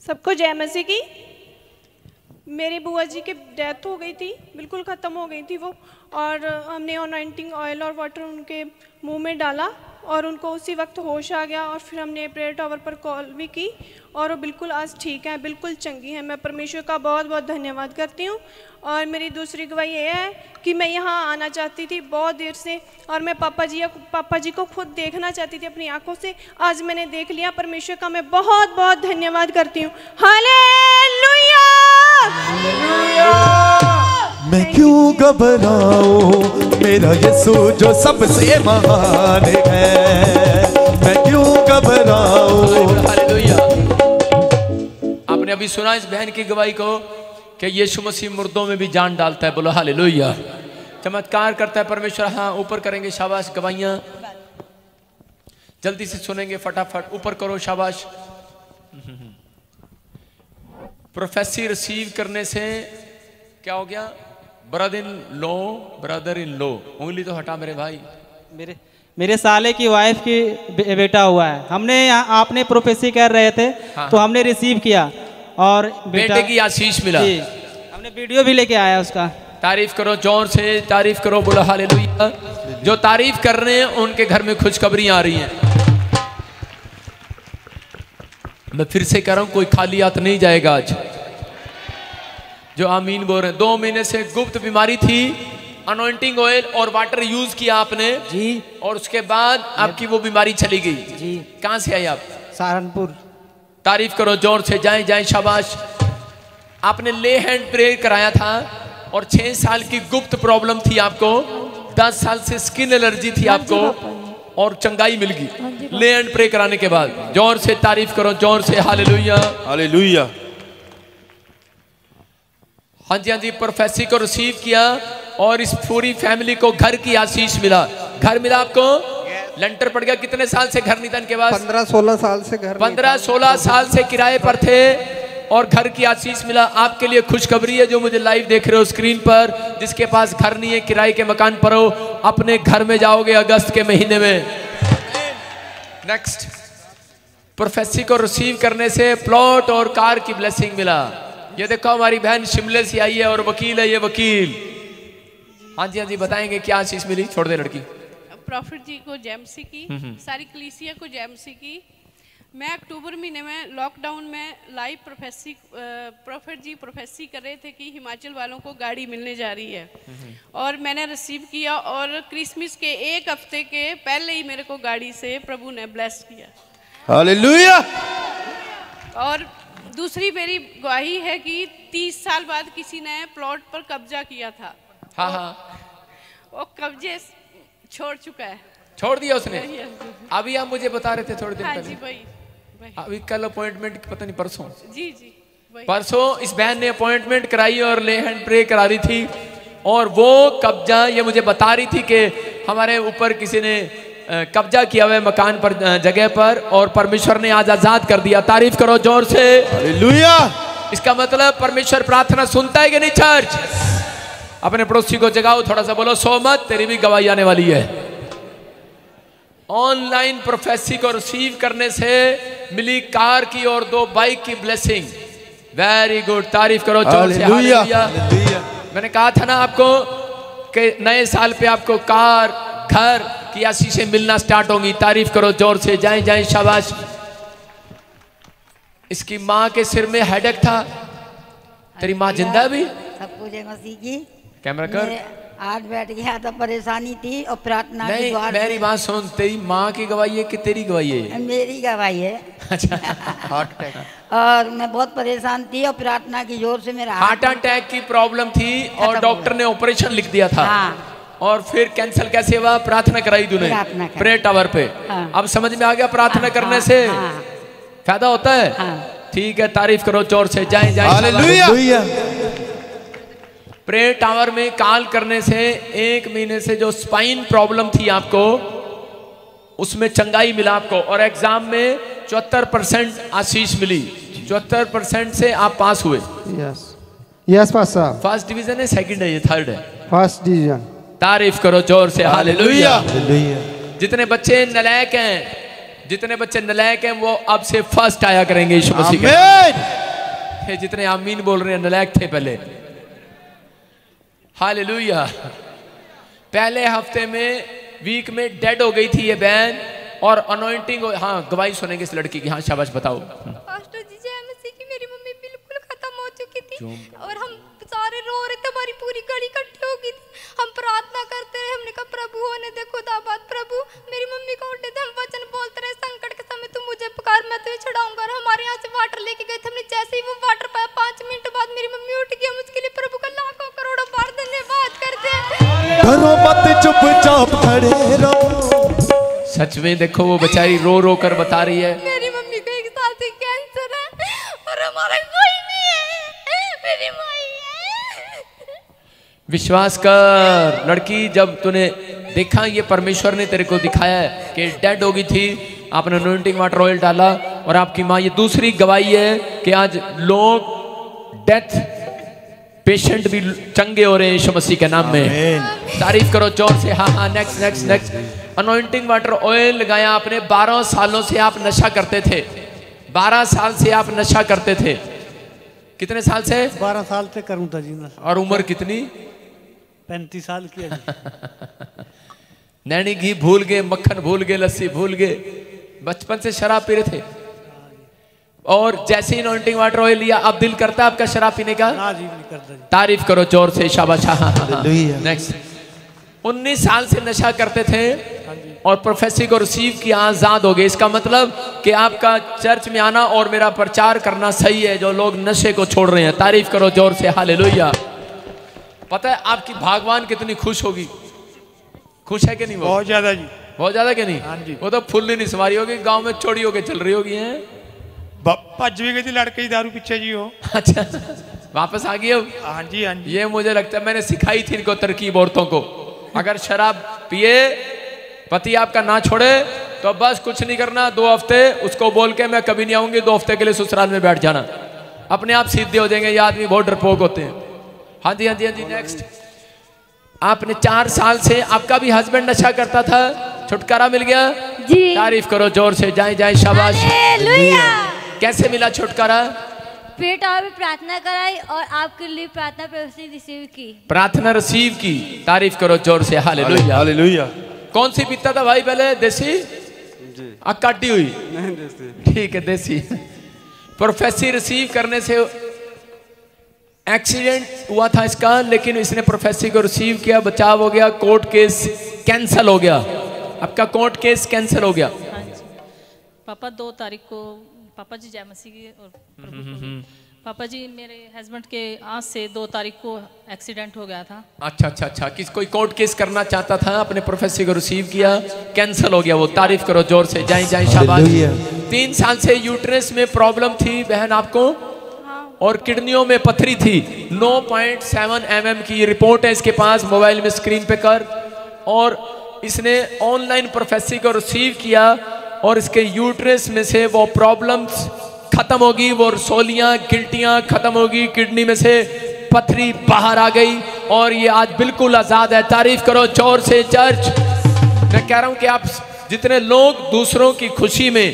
सबको जय मसीह की। मेरी बुआ जी की डेथ हो गई थी, बिल्कुल ख़त्म हो गई थी वो, और हमने अनॉइंटिंग ऑयल और वाटर उनके मुंह में डाला और उनको उसी वक्त होश आ गया। और फिर हमने प्रेयर टावर पर कॉल भी की और वो बिल्कुल आज ठीक है, बिल्कुल चंगी है। मैं परमेश्वर का बहुत बहुत धन्यवाद करती हूँ। और मेरी दूसरी गवाही ये है कि मैं यहाँ आना चाहती थी बहुत देर से, और मैं पापा जी को खुद देखना चाहती थी अपनी आंखों से। आज मैंने देख लिया। परमेश्वर का मैं बहुत बहुत धन्यवाद करती हूँ। हालेलुया। मैं क्यों घबराऊं, मेरा यीशु जो सबसे महान है, मैं क्यों घबराऊं। हालेलुया। आपने अभी सुना इस बहन की गवाही को कि यीशु मसीह मुर्दों में भी जान डालता है। बोलो हालेलुया। चमत्कार करता है परमेश्वर। हाँ, ऊपर करेंगे, शाबाश। गवाहियां जल्दी से सुनेंगे, फटाफट ऊपर करो, शाबाश। प्रोफेसी रिसीव करने से क्या हो गया? ब्रदर इन लो। उंगली तो हटा मेरे भाई। मेरे साले की वाइफ की बेटा हुआ है। हमने आपने प्रोफेसी कर रहे थे, हाँ, तो हमने रिसीव किया और बेटे की आशीष मिला। हमने वीडियो भी लेके आया उसका। तारीफ करो, जोर से तारीफ करो, बोलो हालेलुया। जो तारीफ कर रहे हैं उनके घर में खुशखबरी आ रही है। मैं फिर से कह रहा हूं, कोई खाली हाथ नहीं जाएगा आज। जो आमीन बोल रहे हैं। 2 महीने से गुप्त बीमारी थी, अनॉइंटिंग ऑयल और वाटर यूज किया आपने जी, और उसके बाद आपकी वो बीमारी चली गई जी। कहां से आई आप? सहारनपुर। तारीफ करो जोर से, जाएं जाएं, शाबाश। आपने ले हैंड प्रेयर कराया था और 6 साल की गुप्त प्रॉब्लम थी आपको, 10 साल से स्किन एलर्जी थी आपको, और चंगाई मिल गई ले हैंड प्रे कराने के बाद। जोर से तारीफ करो, जोर से हालेलुया, हालेलुया। हाँ जी, हाँ जी। प्रोफेसी को रिसीव किया और इस पूरी फैमिली को घर की आशीष मिला। घर मिला आपको, लंटर पड़ गया। कितने साल से घर नहीं था इनके पास? 15-16 साल से घर 15-16 साल से किराए पर थे और घर की आशीष मिला। आपके लिए खुशखबरी है जो मुझे लाइव देख रहे हो स्क्रीन पर, जिसके पास घर नहीं है, किराए के मकान पर हो, अपने घर में जाओगे अगस्त के महीने में। नेक्स्ट, प्रोफेसी को रिसीव करने से प्लॉट और कार की ब्लेसिंग मिला। ये देखो हमारी बहन शिमले से आई है और वकील है ये वकील। हाँ जी, हाँ जी, बताएंगे क्या आशीष मिली। छोड़ दे लड़की। प्रॉफिट जी को जैमसी की, सारी कलीसिया को जैमसी की। मैं अक्टूबर महीने में लॉकडाउन में लाइव प्रॉफिट जी प्रोफेसी कर रहे थे कि हिमाचल वालों को गाड़ी मिलने जा रही है, और मैंने रिसीव किया और क्रिसमस के 1 हफ्ते के पहले ही मेरे को गाड़ी से प्रभु ने ब्लेस किया। हालेलुया। और दूसरी मेरी गवाही है कि 30 साल बाद किसी ने प्लॉट पर कब्जा किया था। हाँ हाँ, वो कब्जे छोड़ चुका है। छोड़ दिया उसने? अभी आप मुझे बता रहे थे थोड़े दिन हाँ पहले। जी भाई। अभी कल अपॉइंटमेंट, पता नहीं परसों, जी जी परसों इस बहन ने अपॉइंटमेंट कराई और ले हैंड प्रे करा रही थी, और वो कब्जा ये मुझे बता रही थी कि हमारे ऊपर किसी ने कब्जा किया हुआ है मकान पर, जगह पर, और परमेश्वर ने आज आजाद कर दिया। तारीफ करो जोर से, हालेलुया। इसका मतलब परमेश्वर प्रार्थना सुनता है कि नहीं? चर्च, अपने पड़ोसी को जगाओ, थोड़ा सा बोलो सो मत, तेरी भी गवाही आने वाली है। ऑनलाइन प्रोफेसी को रिसीव करने से मिली कार की और 2 बाइक की ब्लेसिंग। वेरी गुड, तारीफ करो जोर से, हालेलुया। मैंने कहा था ना आपको कि नए साल पे आपको कार, घर की आशीषें मिलना स्टार्ट होंगी। तारीफ करो जोर से, जाएं जाएं, शाबाश। इसकी माँ के सिर में हेडेक था। तेरी माँ जिंदा है अभी? सबको जय मसीह की। कैमरा कर। आज बैठ गया था, परेशानी थी और प्रार्थना नहीं, मेरी बात सुन, तेरी माँ की गवाही है कि तेरी गवाही है? मेरी गवाही है। अच्छा। Heart attack. और मैं बहुत परेशान थी और प्रार्थना की जोर से मेरा हार्ट अटैक की प्रॉब्लम थी और डॉक्टर ने ऑपरेशन लिख दिया था। हाँ। और फिर कैंसिल कैसे हुआ? प्रार्थना कराई तूने प्रेयर टावर पे। हाँ। अब समझ में आ गया प्रार्थना करने से फायदा होता है। ठीक है, तारीफ करो जोर से, जाएं जाएं, हालेलुया। प्रेयर टावर में कॉल करने से 1 महीने से जो स्पाइन प्रॉब्लम थी आपको, उसमें चंगाई मिला आपको, और एग्जाम में 74% आशीष मिली। 74% से आप पास हुए। Yes pastor. फर्स्ट डिवीजन है, सेकंड है, ये थर्ड है? First division. तारीफ करो जोर से, हालेलुया। जितने बच्चे नलायक हैं, जितने बच्चे नलायक हैं वो अब से फर्स्ट आया करेंगे यीशु मसीह के। जितने आमीन बोल रहे हैं नलायक थे पहले। हालेलुया। पहले हफ्ते में वीक में डेड हो गई थी ये बहन, और अनॉइंटिंग। हाँ, गवाही सुनेंगे इस लड़की की। हाँ, शाबाश, बताओ। पास्टर जी, जय मसीह की। मेरी मम्मी बिल्कुल खत्म हो चुकी थी और हम सारे रो रहे थे, हमारी पूरी गली इकट्ठी हो गई थी। हम प्रार्थना करते रहे, हमने कहा प्रभु होने दे खुदाबाद, प्रभु मेरी मम्मी को उठे थे। हम वचन बोलते रहे, संकट के समय तू मुझे पुकार, मैं तुझे छुड़ाऊंगा। और हमारे यहाँ से वाटर लेके गए थे, हमने जैसे ही वो वाटर पाया 5 मिनट बाद मेरी मम्मी उठ गई। हम उसके लिए प्रभु का लाखों करोड़ों बार डरो मत चुपचाप खड़े रहो। सच में देखो वो बेचारी रो रो कर बता रही है, मेरी मम्मी को 1 साल से कैंसर है और हमारा कोई नहीं है, मेरी माई है। विश्वास कर लड़की, जब तूने देखा ये परमेश्वर ने तेरे को दिखाया है कि डेड हो गई थी, आपने अनॉइंटिंग वाटर ऑयल डाला और आपकी माँ, ये दूसरी गवाही है कि आज लोग डेथ पेशेंट भी चंगे हो रहे हैं यीशु मसीह के नाम में। तारीफ करो जोर से। हाँ हाँ, next next next. Anointing water oil लगाया आपने, 12 सालों से आप नशा करते थे, 12 साल से आप नशा करते थे। कितने साल से? 12 साल से करूँ था जी नशा। और उम्र कितनी? 35 साल की है। नैनी घी भूल गए, मक्खन भूल गए, लस्सी भूल गए, बचपन से शराब पी रहे थे और जैसे ही अनॉइंटिंग वाटर ऑयल लिया अब दिल करता है आपका शराब पीने का? ना जी, नहीं करता जी। तारीफ करो जोर से, शाबाश। नेक्स्ट। 19 साल से नशा करते थे और प्रोफेसी को रिसीव किया, आजाद हो गए। इसका मतलब कि आपका चर्च में आना और मेरा प्रचार करना सही है, जो लोग नशे को छोड़ रहे हैं। तारीफ करो जोर से, हालेलुया। पता है आपकी भगवान कितनी खुश होगी? खुश है कि नहीं? वो बहुत ज्यादा जी, बहुत ज्यादा कि नहीं? हाँ जी। वो तो फुल्ली नहीं सवारी होगी, गांव में चोरी होके चल रही होगी है। भज भी गई थी लड़के की दारू पीछे जी हो। अच्छा, वापस आ गई अब? हाँ जी हाँ जी। ये मुझे लगता है मैंने सिखाई थी इनको तरकीब औरतों को। अगर शराब पिए, पति आपका ना छोड़े तो बस कुछ नहीं करना, 2 हफ्ते उसको बोल के मैं कभी नहीं आऊंगी, 2 हफ्ते के लिए ससुराल में बैठ जाना, अपने आप सीधे हो जाएंगे। ये आदमी बहुत डरपोक होते हैं। हाँ जी हाँ जी हाँ जी। नेक्स्ट। आपने 4 साल से, आपका भी हस्बैंड नशा करता था, छुटकारा मिल गया जी? तारीफ करो जोर से, जाए जाए, शाबाश। कैसे मिला छुटकारा? बेटा भी प्रार्थना कराई और आपके लिए प्रार्थना रिसीव की। प्रार्थना रिसीव की। तारीफ करो जोर से, हालेलुया हालेलुया। कौन सी पीता था भाई पहले? देसी जी। काटी हुई? नहीं, देसी। ठीक है, देसी। प्रोफेसी रिसीव करने से एक्सीडेंट हुआ था इसका, लेकिन इसने प्रोफेसी को रिसीव किया, बचाव हो गया, कोर्ट केस कैंसिल हो गया। आपका कोर्ट केस कैंसिल हो गया। हाँ जी। पापा 2 तारीख को, पापा जी जय मसीह की और पापा जी मेरे हस्बैंड के आज से 2 तारीख को एक्सीडेंट हो गया था। अच्छा अच्छा अच्छा। किस कोई कोर्ट केस करना चाहता था, अपने प्रोफेसी को रिसीव किया, कैंसिल हो गया वो। तारीफ करो जोर से, जाए जाए, शाबाश। 3 साल से यूट्रस में प्रॉब्लम थी बहन आपको और किडनियों में पथरी थी। 9.7 mm की रिपोर्ट है इसके पास, मोबाइल में स्क्रीन पे कर। और इसने ऑनलाइन प्रोफेसी को रिसीव किया और इसके यूट्रस में से वो प्रॉब्लम्स खत्म होगी, वो रसोलियां गिल्टियां खत्म होगी, किडनी में से पथरी बाहर आ गई और ये आज बिल्कुल आजाद है। तारीफ करो जोर से चर्च। मैं कह रहा हूं कि आप जितने लोग दूसरों की खुशी में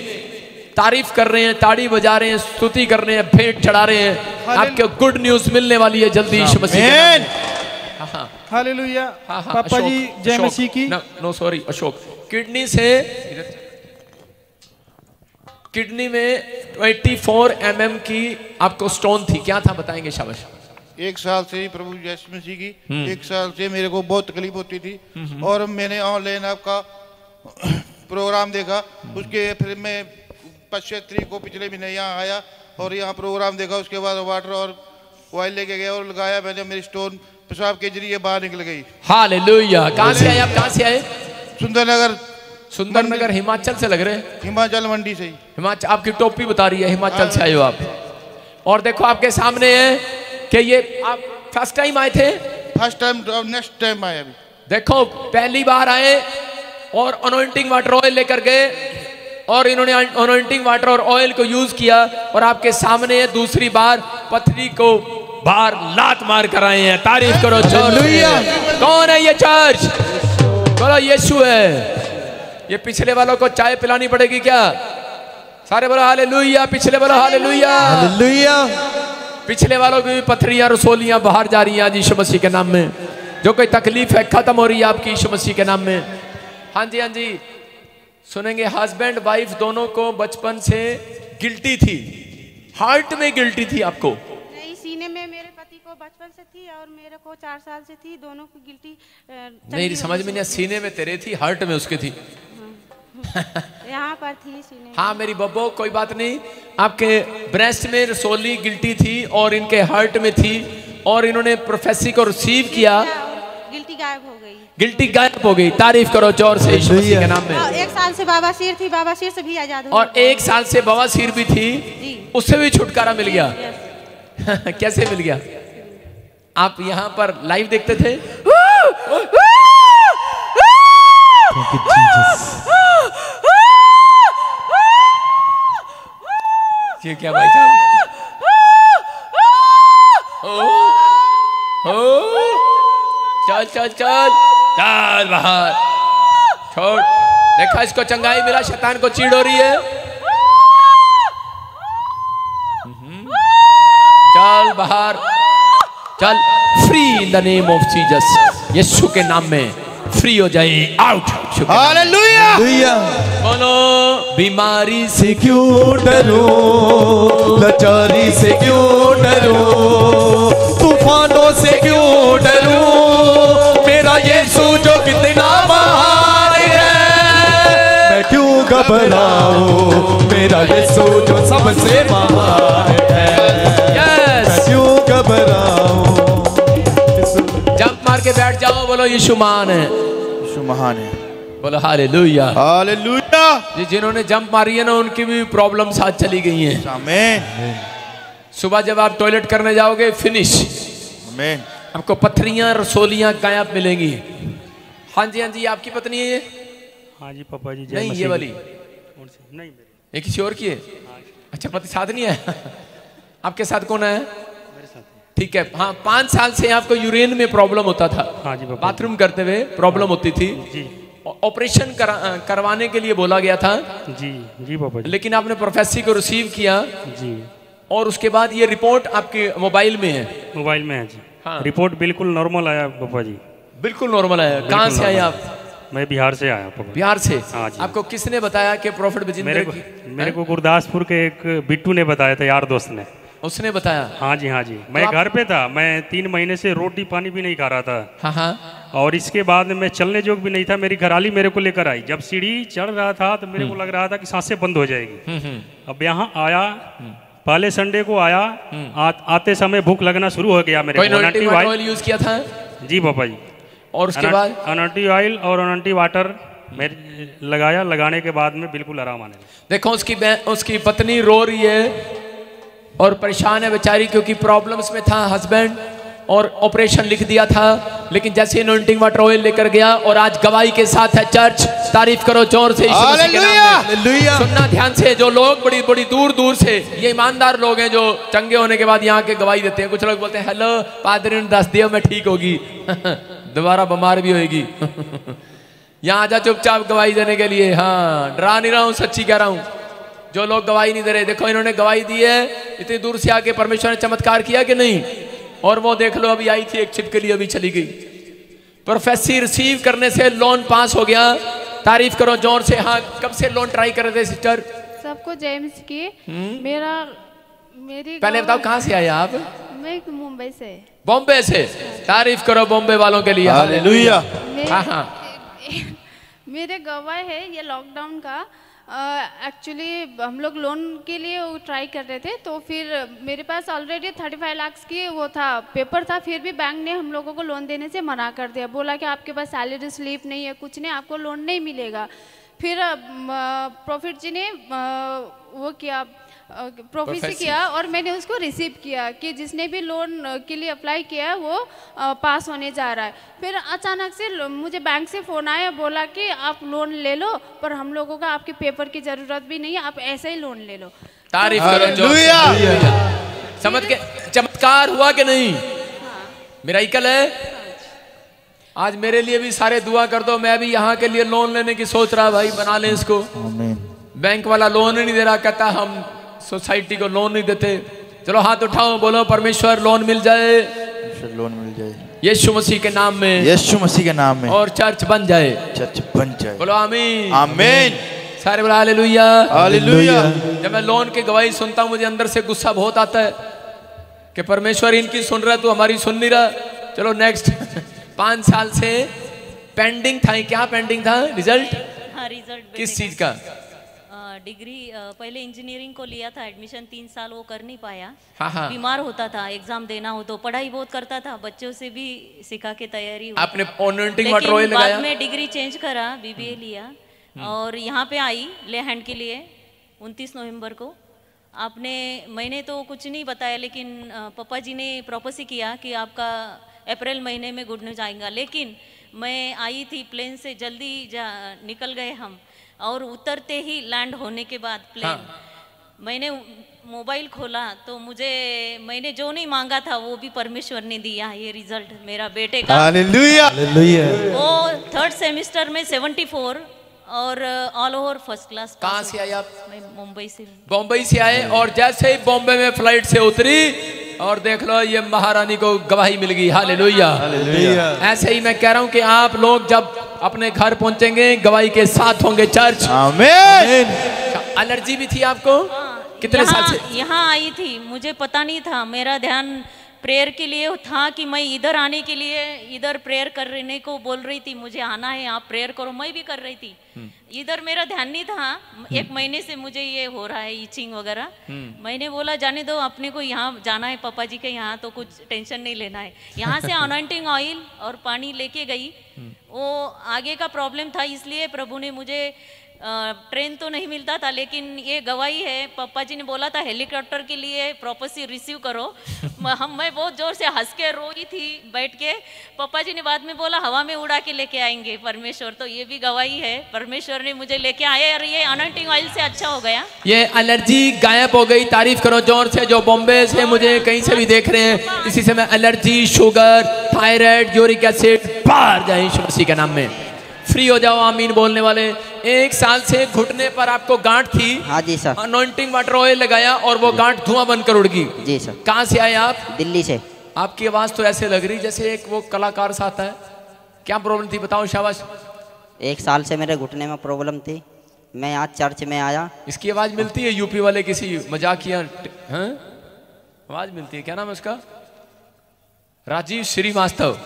तारीफ कर रहे हैं, ताड़ी बजा रहे हैं, स्तुति कर रहे हैं, भेंट चढ़ा रहे हैं, आपको गुड न्यूज मिलने वाली है जल्दी यीशु मसीह के नाम में। हालेलुया। पापा जी जय मसीह की। No sorry Ashok. किडनी से, किडनी में 24 mm की आपको स्टोन थी, क्या था बताएंगे? शाबाश। 1 साल से प्रभु यीशु मसीह की 1 साल से मेरे को बहुत तकलीफ होती थी और मैंने ऑनलाइन आपका प्रोग्राम देखा, उसके फिर मैं 25 तारीख को पिछले महीने यहाँ आया और यहाँ प्रोग्राम देखा, उसके बाद वाटर और ऑयल लेके गया और लगाया मैंने, मेरी स्टोन पेशाब के जरिए बाहर निकल गई। हालेलुया। कहाँ से आए आप? कहाँ से आए? सुंदरनगर। सुंदरनगर हिमाचल से लग रहे हैं? हिमाचल मंडी से ही। हिमाचल, आपकी टोपी बता रही है हिमाचल से आए हो आप। और देखो आपके सामने है कि ये आप फर्स्ट टाइम आए थे? फर्स्ट टाइम, नेक्स्ट टाइम आए अभी। देखो पहली बार आए और अनॉइंटिंग वाटर ऑयल लेकर गए और इन्होंने अनॉइंटिंग वाटर और ऑयल को यूज किया और आपके सामने दूसरी बार पथरी को बाहर लात मार कर आए हैं। तारीफ करो जोर से। कौन है ये चर्च? बोलो यीशु है। ये पिछले वालों को चाय पिलानी पड़ेगी क्या? सारे बोलो हालेलुया। पिछले बोलो हालेलुया हालेलुया। पिछले वालों की भी पथरियां रसोलियां बाहर जा रही हैं आज यीशु मसीह के नाम में। जो कोई तकलीफ है खत्म हो रही है आपकी यीशु मसीह के नाम में। हाँ जी हाँ जी। सुनेंगे हस्बैंड वाइफ दोनों को बचपन से गिल्टी थी, हार्ट में गिल्टी थी आपको? नहीं, सीने में मेरे पति को बचपन से थी और मेरे को 4 साल से थी, दोनों को गिल्टी। नहीं समझ में नहीं, सीने में तेरे थी, हार्ट में उसके थी। यहाँ पर थी सीने। हाँ मेरी बब्बो कोई बात नहीं, आपके ब्रेस्ट में रसोली गिल्टी थी और इनके हार्ट में थी और इन्होंने प्रोफेसी को रिसीव किया, गिल्टी गायब हो गई। गिल्टी गायब हो गई। तारीफ करो जोर से यीशु मसीह के नाम में। 1 साल से बवासीर थी, बवासीर से भी आजाद हो और 1 साल से बवासीर भी थी, उससे भी छुटकारा मिल गया। कैसे मिल गया? आप यहाँ पर लाइव देखते थे? ये क्या भाई साहब? चल चल चल चल बाहर, छोड़। देखा, इसको चंगाई मिला, शैतान को चीड़ हो रही है। चल बाहर, चल। Free in the name of Jesus, यीशु के नाम में फ्री हो जाए। आउट। हालेलुया। बोलो, बीमारी से क्यों डरूं, लाचारी से क्यों डरूं, तूफानों से क्यों डरूं, मेरा यीशु जो कितना महान है। मैं क्यों घबराऊं, मेरा यीशु जो सबसे महान है। मैं क्यों घबराऊं। जंप मार के बैठ जाओ, बोलो यीशु महान है। यीशु महान है। बोलो हालेलुया। हालेलुया। जी, जिन्होंने जंप मारी है ना, उनकी भी प्रॉब्लम साथ चली गई हैं। आमीन। सुबह जब आप टॉयलेट करने जाओगे, फिनिश। आमीन। आपको पत्थरियां, रसोलियां गायब मिलेंगी। हाँ जी, हाँ जी, आपकी पत्नी है ये? हाँ जी पापा जी। नहीं, ये वाली नहीं, ये किसी और की है? अच्छा, पति साथ नहीं है? आपके साथ कौन है? ठीक है। हाँ, 5 साल से आपको यूरिन में प्रॉब्लम होता था। हाँ जी पापा। बाथरूम करते हुए प्रॉब्लम होती थी जी। ऑपरेशन करवाने के लिए बोला गया था। जी जी पापा जी। लेकिन आपने प्रोफेसी को रिसीव किया जी, और उसके बाद ये रिपोर्ट आपके मोबाइल में है। मोबाइल में है जी। हाँ। रिपोर्ट बिल्कुल नॉर्मल आया पापा जी। बिल्कुल नॉर्मल आया। कहाँ से आए आप? मैं बिहार से आया पापा। बिहार से? हाँ जी। आपको किसने बताया कि प्रॉफिट मेरे को गुरदासपुर के एक बिट्टू ने बताया था, यार दोस्त ने। उसने बताया? हाँ जी, हाँ जी। मैं घर पे था, मैं 3 महीने से रोटी पानी भी नहीं खा रहा था। हाँ हाँ। और इसके बाद मैं चलने जोग भी नहीं था। मेरी घरवाली मेरे को लेकर आई। जब सीढ़ी चढ़ रहा था तो मेरे को लग रहा था कि सांसें बंद हो जाएगी। अब यहाँ आया, पहले संडे को आया। आते समय भूख लगना शुरू हो गया मेरे को। ऑयल यूज किया था? जी पापा जी। और उसके बाद अनंटी ऑयल और अनंटी वाटर मेरे लगाया। लगाने के बाद में बिल्कुल आराम आने लगा। देखो, उसकी पत्नी रो रही है और परेशान है बेचारी, क्योंकि प्रॉब्लम्स में था हस्बैंड और ऑपरेशन लिख दिया था। लेकिन जैसे अनॉइंटिंग वाटर ऑयल लेकर गया और आज गवाही के साथ है चर्च। तारीफ करो जोर से यीशु मसीह के नाम में। सुनना ध्यान से, जो लोग बड़ी बड़ी दूर दूर से, ये ईमानदार लोग हैं जो चंगे होने के बाद यहाँ के गवाही देते हैं। कुछ लोग बोलते हैं हेलो पादरी ने दस दिया मैं ठीक होगी, दोबारा बीमार भी होगी। यहाँ आजा चुपचाप गवाही देने के लिए। हाँ, डरा नहीं रहा हूँ, सच्ची कह रहा हूँ। जो लोग गवाही नहीं दे रहे, देखो इन्होंने गवाही दी है। इतनी दूर से आके परमेश्वर ने चमत्कार किया कि नहीं? और वो देख लो, अभी आई थी एक छिपकली, अभी चली गई। प्रोफेसी रिसीव करने से लोन पास हो गया। तारीफ करो जोर से। हाँ, कब से लोन ट्राई कर रहे थे सिस्टर? सबको जेम्स की। मेरी पहले बताओ कहाँ से आए आप? मैं मुंबई से। बॉम्बे से? तारीफ करो बॉम्बे वालों के लिए। हालेलुया। हाँ हाँ। मेरे गवाह है ये लॉकडाउन का। एक्चुअली हम लोग लोन के लिए ट्राई कर रहे थे, तो फिर मेरे पास ऑलरेडी 35 लाख की वो था, पेपर था। फिर भी बैंक ने हम लोगों को लोन देने से मना कर दिया। बोला कि आपके पास सैलरी स्लिप नहीं है, कुछ नहीं, आपको लोन नहीं मिलेगा। फिर प्रॉफिट जी ने वो किया, प्रोफेसी किया और मैंने उसको रिसीव किया कि जिसने भी लोन के लिए अप्लाई किया वो पास होने जा रहा है। फिर अचानक से मुझे बैंक से फ़ोन आया, बोला कि आप लोन ले लो, पर हम लोगों का आपके पेपर की ज़रूरत भी नहीं है, आप ऐसे ही लोन ले लो। तारीफ करो जो। समझ के चमत्कार हुआ कि नहीं? मेरा इकल है। आज मेरे लिए भी सारे दुआ कर दो। मैं भी यहाँ के लिए लोन लेने की सोच रहा, भाई बना लें इसको। बैंक वाला लोन ही नहीं दे रहा, कहता हम सोसाइटी को लोन नहीं देते। चलो हाथ उठाओ, बोलो परमेश्वर लोन मिल जाए, लोन मिल जाए यीशु मसीह के नाम में, यीशु मसीह के नाम में, और चर्च बन जाए, चर्च बन जाए। बोलो आमीन आमीन। सारे बोला हालेलुया हालेलुया। जब मैं लोन की गवाही सुनता हूँ, मुझे अंदर से गुस्सा बहुत आता है कि परमेश्वर इनकी सुन रहा, तू हमारी सुन नहीं रहा। चलो नेक्स्ट। 5 साल से पेंडिंग था। क्या पेंडिंग था? रिजल्ट? हाँ, रिजल्ट किस चीज का? डिग्री पहले इंजीनियरिंग को लिया था एडमिशन 3 साल वो कर नहीं पाया। हाँ, हाँ। बीमार होता था, एग्जाम देना हो तो पढ़ाई बहुत करता था, बच्चों से भी सिखा के तैयारी हुई। आपने ऑनलाइन लेकिन लगाया? बाद में डिग्री चेंज करा, बीबीए लिया और यहाँ पे आई ले हैंड के लिए 29 नवंबर को। मैंने तो कुछ नहीं बताया, लेकिन पापा जी ने प्रॉपोज किया कि आपका अप्रैल महीने में गुड न्यूज आएगा। लेकिन मैं आई थी प्लेन से, जल्दी निकल गए हम, और उतरते ही लैंड होने के बाद प्लेन मैंने मोबाइल खोला तो मैंने जो नहीं मांगा था वो भी परमेश्वर ने दिया। ये रिजल्ट मेरा बेटे का, हालेलुया हालेलुया। वो 3rd सेमेस्टर में 74 और ऑल ओवर फर्स्ट क्लास। कहाँ से आए आप? मैं मुंबई से। बॉम्बई से आए और जैसे ही बॉम्बे में फ्लाइट से उतरी और देख लो ये महारानी को गवाही मिल गई। Hallelujah hallelujah. ऐसे ही मैं कह रहा हूँ कि आप लोग जब अपने घर पहुंचेंगे गवाही के साथ होंगे चर्च। आमीन। एलर्जी भी थी आपको? कितने साल से? यहाँ आई थी, मुझे पता नहीं था, मेरा ध्यान प्रेयर के लिए था कि मैं इधर आने के लिए इधर प्रेयर करने को बोल रही थी, मुझे आना है, आप प्रेयर करो। मैं भी कर रही थी, इधर मेरा ध्यान नहीं था। 1 महीने से मुझे ये हो रहा है ईचिंग वगैरह। मैंने बोला जाने दो, अपने को यहाँ जाना है पापा जी के यहाँ, तो कुछ टेंशन नहीं लेना है। यहाँ से अनॉइंटिंग ऑयल और पानी लेके गई। वो आगे का प्रॉब्लम था, इसलिए प्रभु ने मुझे ट्रेन तो नहीं मिलता था, लेकिन ये गवाही है। पापा जी ने बोला था हेलीकॉप्टर के लिए प्रॉपर्टी रिसीव करो। मैं बहुत जोर से हंस के रोई थी बैठ के। पापा जी ने बाद में बोला हवा में उड़ा के लेके आएंगे परमेश्वर। तो ये भी गवाही है, परमेश्वर ने मुझे लेके आए और ये अनॉइंटिंग ऑयल से अच्छा हो गया। ये एलर्जी गायब हो गई। तारीफ करो जोर से। जो बॉम्बे से मुझे कहीं से भी देख रहे हैं, इसी से मैं allergy, sugar, thyroid, uric acid बाहर जाए यीशु मसीह के नाम में। फ्री हो जाओ आमीन बोलने वाले। 1 साल से घुटने पर आपको गांठ थी। हाँ जी सर। अनॉइंटिंग वाटर ऑयल लगाया और वो गांठ धुआं बनकर उड़ गई। जी सर। कहाँ से आए आप? दिल्ली से। आपकी आवाज तो ऐसे लग रही जैसे एक वो कलाकार सा आता है। क्या प्रॉब्लम थी बताओ? शाबाश। 1 साल से मेरे घुटने में प्रॉब्लम थी, मैं आज चर्च में आया। इसकी आवाज मिलती है यूपी वाले किसी मजाकिया आवाज मिलती है, क्या नाम है उसका? राजीव श्रीवास्तव।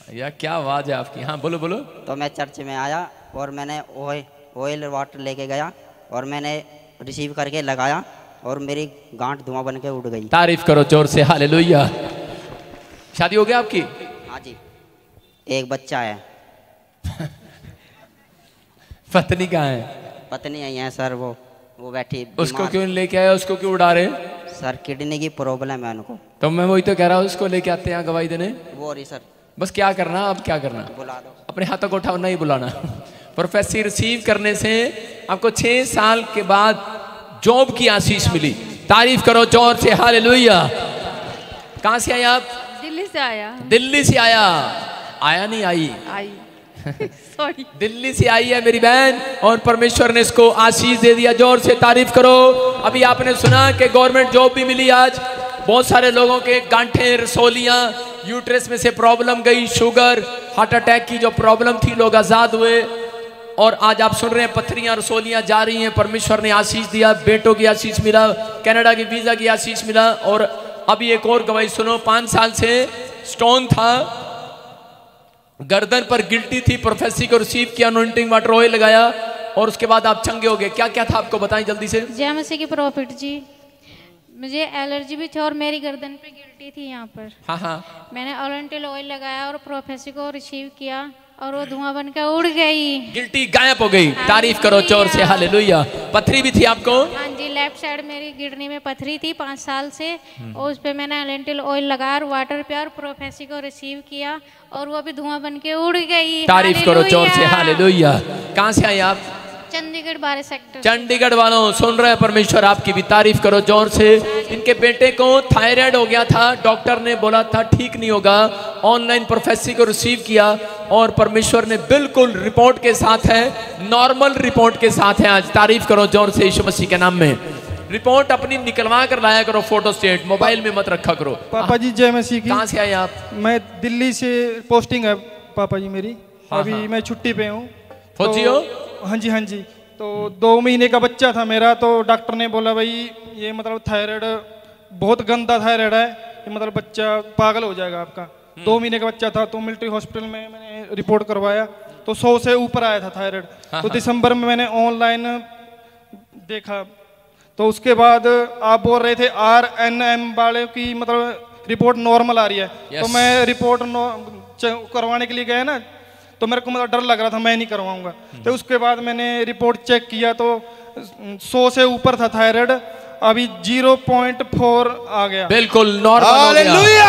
या क्या आवाज है आपकी। हाँ बोलो बोलो। तो मैं चर्च में आया और मैंने ऑयल वाटर लेके गया और मैंने रिसीव करके लगाया और मेरी गांठ धुआं बन के उड़ गई। तारीफ करो जोर से। हालेलुया। शादी हो गया आपकी? हाँ जी, एक बच्चा है। पत्नी कहाँ है? पत्नी आई है सर, वो बैठी। उसको क्यों लेके आया? उसको क्यों उड़ा रहे? सर किडनी की प्रॉब्लम है उनको। तो मैं वही तो कह रहा हूँ, उसको लेके आते हैं गवाही देने। वो रही सर। बस क्या करना, अब क्या करना? बुला दो। अपने हाथों को उठाओ, नहीं बुलाना। प्रोफेसी रिसीव करने से आपको 6 साल के बाद जॉब की आशीष मिली। तारीफ करो जोर से। हालेलुया। कहाँ से आए आप? दिल्ली से आया। दिल्ली से आया नहीं आई सॉरी। दिल्ली से आई है मेरी बहन और परमेश्वर ने इसको आशीष दे दिया। जोर से तारीफ करो। अभी आपने सुना कि गवर्नमेंट जॉब भी मिली आज। बहुत सारे लोगों के गांठें, रसोलियां, यूट्रस में से प्रॉब्लम गई, शुगर, हार्ट अटैक की जो प्रॉब्लम थी, लोग आजाद हुए। और आज आप सुन रहे हैं पत्थरियां, रसोलियां जा रही हैं। परमेश्वर ने आशीष दिया, बेटों की आशीष मिला, कनाडा की वीजा की आशीष मिला। और अभी एक और गवाही सुनो। 5 साल से स्टोन था, गर्दन पर गिल्टी थी, प्रोफेसी को रिसीव किया, अनॉइंटिंग वाटर ऑयल लगाया और उसके बाद आप चंगे हो गए। क्या क्या था आपको बताएं जल्दी से। जय मसीह की प्रॉफिट जी। मुझे एलर्जी भी थी और मेरी गर्दन पे गिल्टी थी यहाँ पर। हाँ। मैंने ऑरेंटल ऑयल लगाया और प्रोफेसी को रिसीव किया और वो धुआं बनकर उड़ गई। गिल्टी गायब हो गई। तारीफ करो जोर से। हालेलुया। पथरी भी थी आपको? हाँ जी, लेफ्ट साइड मेरी किडनी में पथरी थी 5 साल से और उस पे मैंने ऑरेंटल ऑयल लगाया और वाटर पे और प्रोफेसी को रिसीव किया और वो भी धुआं बनके उड़ गई। तारीफ करो जोर से। हालेलुया। कहाँ से आए आप? चंडीगढ़ 12 सेक्टर। चंडीगढ़ वालों सुन रहे हैं, परमेश्वर आपकी भी तारीफ करो जोर से। इनके बेटे को थायराइड हो गया था, डॉक्टर ने बोला था ठीक नहीं होगा। ऑनलाइन प्रोफेसी को रिसीव किया और परमेश्वर ने बिल्कुल रिपोर्ट के साथ है, नॉर्मल रिपोर्ट के साथ है। आज तारीफ करो जोर से यीशु मसीह के नाम में। रिपोर्ट अपनी निकलवा कर लाया करो, फोटो स्टेट, मोबाइल में मत रखा करो। पापा जी जय मसीह की। कहाँ से आए आप? मैं दिल्ली से, पोस्टिंग है पापा जी मेरी। हाँ, अभी मैं छुट्टी पे हूँ। फौजी हो? हाँ जी हाँ जी। तो 2 महीने का बच्चा था मेरा, तो डॉक्टर ने बोला भाई ये मतलब थायराइड बहुत गंदा थायराइड है, ये मतलब बच्चा पागल हो जाएगा आपका। 2 महीने का बच्चा था। तो मिलिट्री हॉस्पिटल में मैंने रिपोर्ट करवाया तो 100 से ऊपर आया था थायराइड। तो दिसंबर में मैंने ऑनलाइन देखा। तो उसके बाद आप बोल रहे थे RNM वाले की मतलब रिपोर्ट नॉर्मल आ रही है। तो मैं रिपोर्ट करवाने के लिए गया ना, तो मेरे को मतलब डर लग रहा था मैं नहीं करवाऊंगा। तो उसके बाद मैंने रिपोर्ट चेक किया तो 100 से ऊपर था थायराइड, अभी 0.4 आ गया। बिल्कुल नॉर्मल हो गया।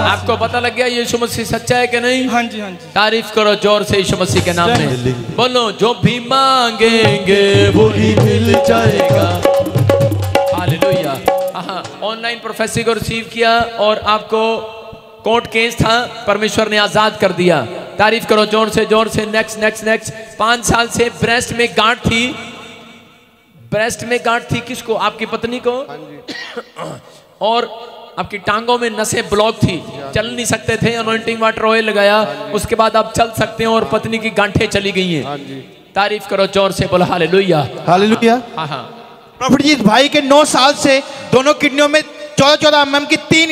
आपको पता लग गया यीशु मसीह सच्चा है कि नहीं? हाँ जी, हाँ जी। तारीफ करो जोर से यीशु मसीह के नाम में। बोलो जो भी मांगेंगे वो ही मिल जाएगा। हालेलुया। हाँ, ऑनलाइन प्रोफेसी को रिसीव किया और आपको कोर्ट केस था, परमेश्वर ने आजाद कर दिया। तारीफ करो जोर से, जोर से। Next next next. 5 साल से ब्रेस्ट में गांठ थी। ब्रेस्ट में गांठ थी किसको? आपकी पत्नी को। और आपकी टांगों में नसें ब्लॉक थी, चल नहीं सकते थे। अनॉइंटिंग वाटर ऑयल लगाया, उसके बाद आप चल सकते हैं और पत्नी की गांठें चली गई हैं। तारीफ करो जोर से, बोलो हालेलुया। हालेलुया। हाँ हाँ। प्रॉफिट जी, इस भाई के 9 साल से दोनों किडनियों में 14-14 mm की 3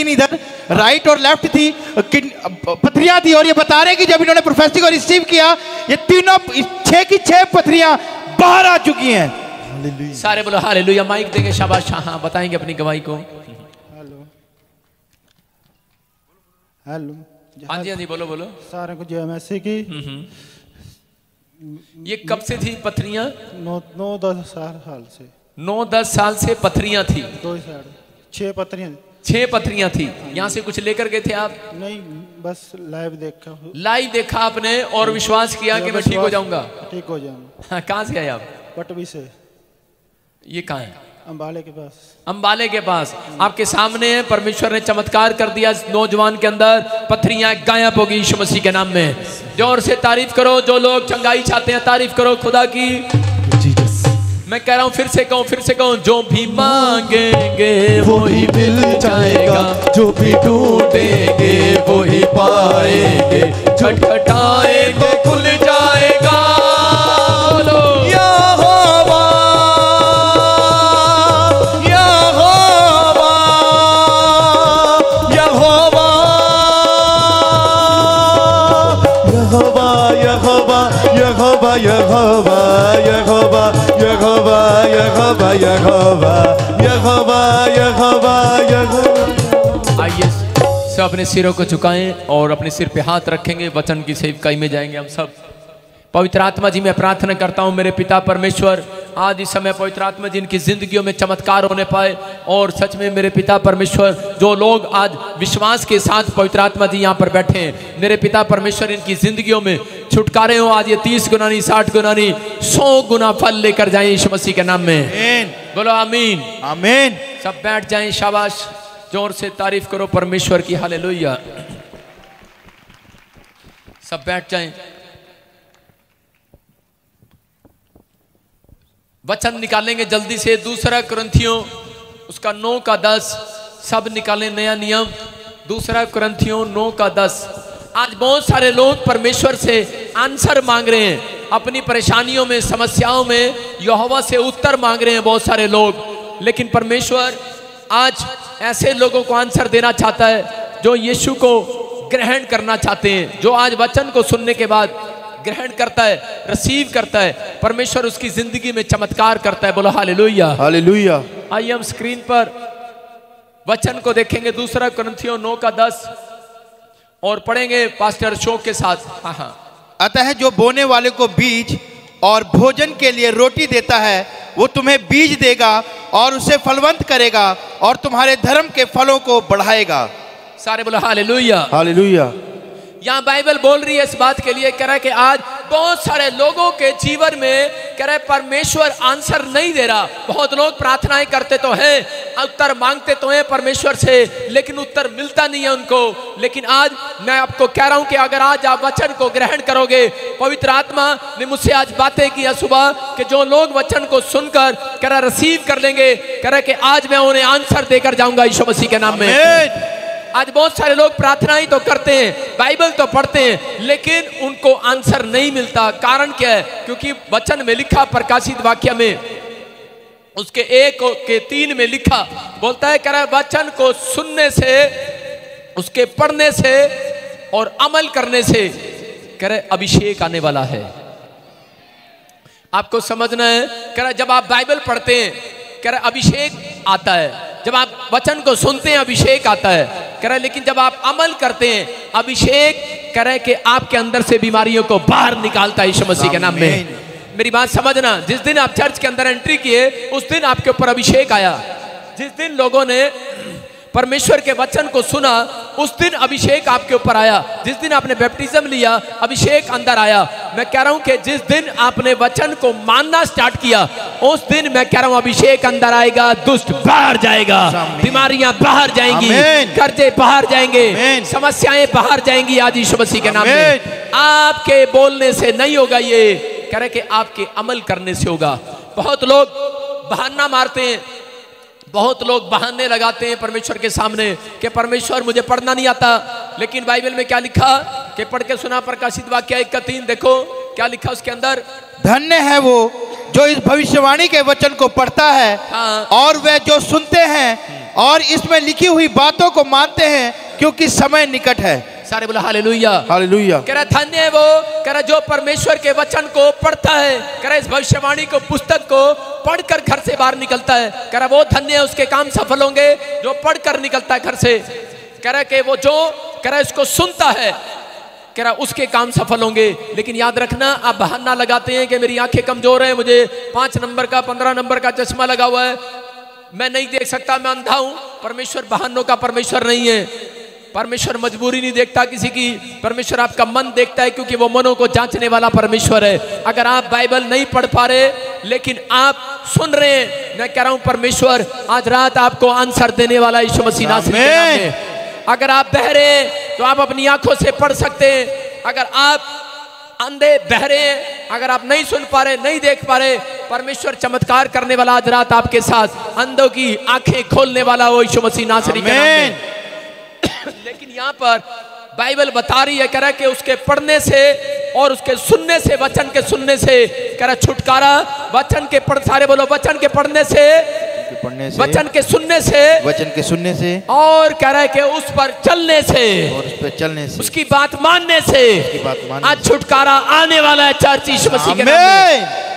इधर राइट और लेफ्ट थी, पथरियां थी। और ये बता रहे कि जब इन्होंने प्रोफेसी को रिसीव किया, ये तीनों 6 की 6 पथरियां बाहर आ चुकी हैं। सारे बोलो हालेलुया। माइक देंगे, शाबाश। हाँ, बताएंगे अपनी गवाही को। हेलो। हाँ जी, हाँ जी, बोलो बोलो। सारे को जय मसीह की। ये कब से थी पथरियां? 9-10 साल से। 9-10 साल से पथरियां थी। 6 पथरियां। 6 पथरियां थी। यहाँ से कुछ लेकर गए थे आप? नहीं, बस लाइव देखा। लाइव देखा आपने और विश्वास किया कि मैं ठीक हो जाऊंगा। ठीक हो जाऊंगा। हाँ, कहाँ से आए आप? पटवी से। ये कहाँ है? अंबाले के पास। अंबाले के पास। आपके सामने है, परमेश्वर ने चमत्कार कर दिया इस नौजवान के अंदर। पथरियां गायब होगी यीशु मसीह के नाम में। जोर से तारीफ करो। जो लोग चंगाई चाहते हैं तारीफ करो खुदा की। मैं कह रहा हूं, फिर से कहूं, जो भी मांगेंगे वो ही मिल जाएगा, जो भी ढूंढेंगे वो ही पाएंगे, खटखटाएंगे खुल जाएगा। आइए सब अपने सिरों को झुकाएं और अपने सिर पे हाथ रखेंगे। वचन की सेवकाई में जाएंगे हम सब। पवित्र आत्मा जी, मैं प्रार्थना करता हूं मेरे पिता परमेश्वर, आज इस समय पवित्र आत्मा जी इनकी जिंदगियों में चमत्कार होने पाए। और सच में मेरे पिता परमेश्वर, जो लोग आज विश्वास के साथ पवित्र आत्मा जी यहाँ पर बैठे हैं, मेरे पिता परमेश्वर इनकी जिंदगियों में छुटकारे हो। आज ये 30 गुना नहीं, 60 गुना नहीं, 100 गुना फल लेकर जाए यीशु मसीह के नाम में। बोलो आमीन। आमीन। सब बैठ जाएं, शाबाश। जोर से तारीफ करो परमेश्वर की। हालेलुया। सब बैठ जाएं। वचन निकालेंगे जल्दी से। 2 कुरिन्थियों उसका 9 का 10 सब निकालें। नया नियम 2 कुरिन्थियों 9 का 10। आज बहुत सारे लोग परमेश्वर से आंसर मांग रहे हैं, अपनी परेशानियों में, समस्याओं में यहोवा से उत्तर मांग रहे हैं बहुत सारे लोग। लेकिन परमेश्वर आज ऐसे लोगों को आंसर देना चाहता है जो यीशु को ग्रहण करना चाहते हैं, जो आज वचन को सुनने के बाद ग्रहण करता है, रिसीव करता है। परमेश्वर उसकी जिंदगी में चमत्कार करता है। बोलो हालेलुया। हालेलुया। आइए हम स्क्रीन पर वचन को देखेंगे। 2 कुरिन्थियों 9 का 10 और पढ़ेंगे पास्टर अशोक के साथ। हाँ हाँ। अतः जो बोने वाले को बीज और भोजन के लिए रोटी देता है, वो तुम्हें बीज देगा और उसे फलवंत करेगा और तुम्हारे धर्म के फलों को बढ़ाएगा। सारे बोलो हालेलुया। हालेलुया। यहाँ बाइबल बोल रही है इस बात के लिए, कह रहा है कि आज बहुत सारे लोगों के जीवन में कह रहा है परमेश्वर आंसर नहीं दे रहा। बहुत लोग प्रार्थनाएं करते तो हैं, उत्तर मांगते तो हैं परमेश्वर से, लेकिन उत्तर मिलता नहीं है उनको। लेकिन आज मैं आपको कह रहा हूं कि अगर आज आप वचन को ग्रहण करोगे, पवित्र आत्मा ने मुझसे आज बातें की है सुबह कि जो लोग वचन को सुनकर कह रहा रिसीव कर लेंगे, कह रहा कि आज मैं उन्हें आंसर देकर जाऊंगा यीशु मसीह के नाम में। आज बहुत सारे लोग प्रार्थनाएं तो करते हैं, बाइबल तो पढ़ते हैं, लेकिन उनको आंसर नहीं मिलता। कारण क्या है? क्योंकि वचन में लिखा, प्रकाशित वाक्य में उसके 1 के 3 में लिखा, बोलता है कह रहा है वचन को सुनने से, उसके पढ़ने से और अमल करने से कह रहे अभिषेक आने वाला है। आपको समझना है। कह रहा जब आप बाइबल पढ़ते हैं, कह रहा अभिषेक आता है। जब आप वचन को सुनते हैं अभिषेक आता है। कह रहा लेकिन जब आप अमल करते हैं अभिषेक कह रहा है कि आपके अंदर से बीमारियों को बाहर निकालता है यीशु मसीह के नाम में। मेरी बात समझना, जिस दिन आप चर्च के अंदर एंट्री किए उस दिन आपके ऊपर अभिषेक आया। जिस दिन लोगों ने परमेश्वर के वचन को सुना उस दिन अभिषेक आपके ऊपर आया। जिस दिन आपने बैप्टिज्म लिया अभिषेक अंदर आया। मैं कह रहा हूं कि जिस दिन आपने वचन को मानना स्टार्ट किया उस दिन मैं कह रहा हूं अभिषेक अंदर आएगा, दुष्ट बाहर जाएगा, बीमारियां बाहर जाएंगी, कर्जे बाहर जाएंगे, समस्याएं बाहर जाएंगी आज यीशु मसीह के नाम में। आपके बोलने से नहीं होगा, ये कह रहे कि आपके अमल करने से होगा। बहुत लोग बहाना मारते हैं, बहुत लोग बहाने लगाते हैं परमेश्वर के सामने कि परमेश्वर मुझे पढ़ना नहीं आता। लेकिन बाइबल में क्या लिखा कि पढ़ के सुना प्रकाशित वाक्य 1:3 देखो क्या लिखा उसके अंदर। धन्य है वो जो इस भविष्यवाणी के वचन को पढ़ता है और वह जो सुनते हैं और इसमें लिखी हुई बातों को मानते हैं क्योंकि समय निकट है। सारे बोला हालेलुया हालेलुया। कह रहा धन्य है वो, कह रहा जो परमेश्वर के वचन को पढ़ता है, कह रहा इस भविष्यवाणी को पुस्तक को पढ़कर घर से बाहर निकलता है। कह रहा वो धन्य है, उसके काम सफल होंगे जो पढ़कर निकलता है घर से। कह रहा कि वो जो कह रहा इसको सुनता है कह रहा उसके काम सफल होंगे। लेकिन याद रखना आप बहाना लगाते हैं कि मेरी आंखें कमजोर हैं, मुझे 5 नंबर का 15 नंबर का चश्मा लगा हुआ है, मैं नहीं देख सकता, मैं अंधा हूं। परमेश्वर बहानों का परमेश्वर नहीं है। परमेश्वर मजबूरी नहीं देखता किसी की, परमेश्वर आपका मन देखता है क्योंकि वो मनों को जांचने वाला परमेश्वर है। अगर आप बाइबल नहीं पढ़ पा रहे लेकिन आप सुन रहे हैं, मैं कह रहा हूं परमेश्वर आज रात आपको आंसर देने वाला यीशु मसीह नासरी के नाम में। अगर आप बहरे हैं तो आप अपनी आंखों से पढ़ सकते हैं। अगर आप अंधे बहरे हैं, अगर आप नहीं सुन पा रहे, नहीं देख पा रहे, परमेश्वर चमत्कार करने वाला आज रात आपके साथ, अंधों की आंखें खोलने वाला वो यीशु मसीह नासरी के नाम में। लेकिन यहाँ पर बाइबल बता रही है कह रहा कि उसके पढ़ने से और उसके सुनने से, वचन के सुनने से कह रहा छुटकारा, वचन के पढ़, सारे बोलो वचन के पढ़ने से, वचन के सुनने से, वचन के सुनने से, और कह रहा है कि उस पर चलने से, और उस पर चलने से, उसकी बात मानने से आज छुटकारा आने वाला है चर्च यीशु मसीह के नाम में।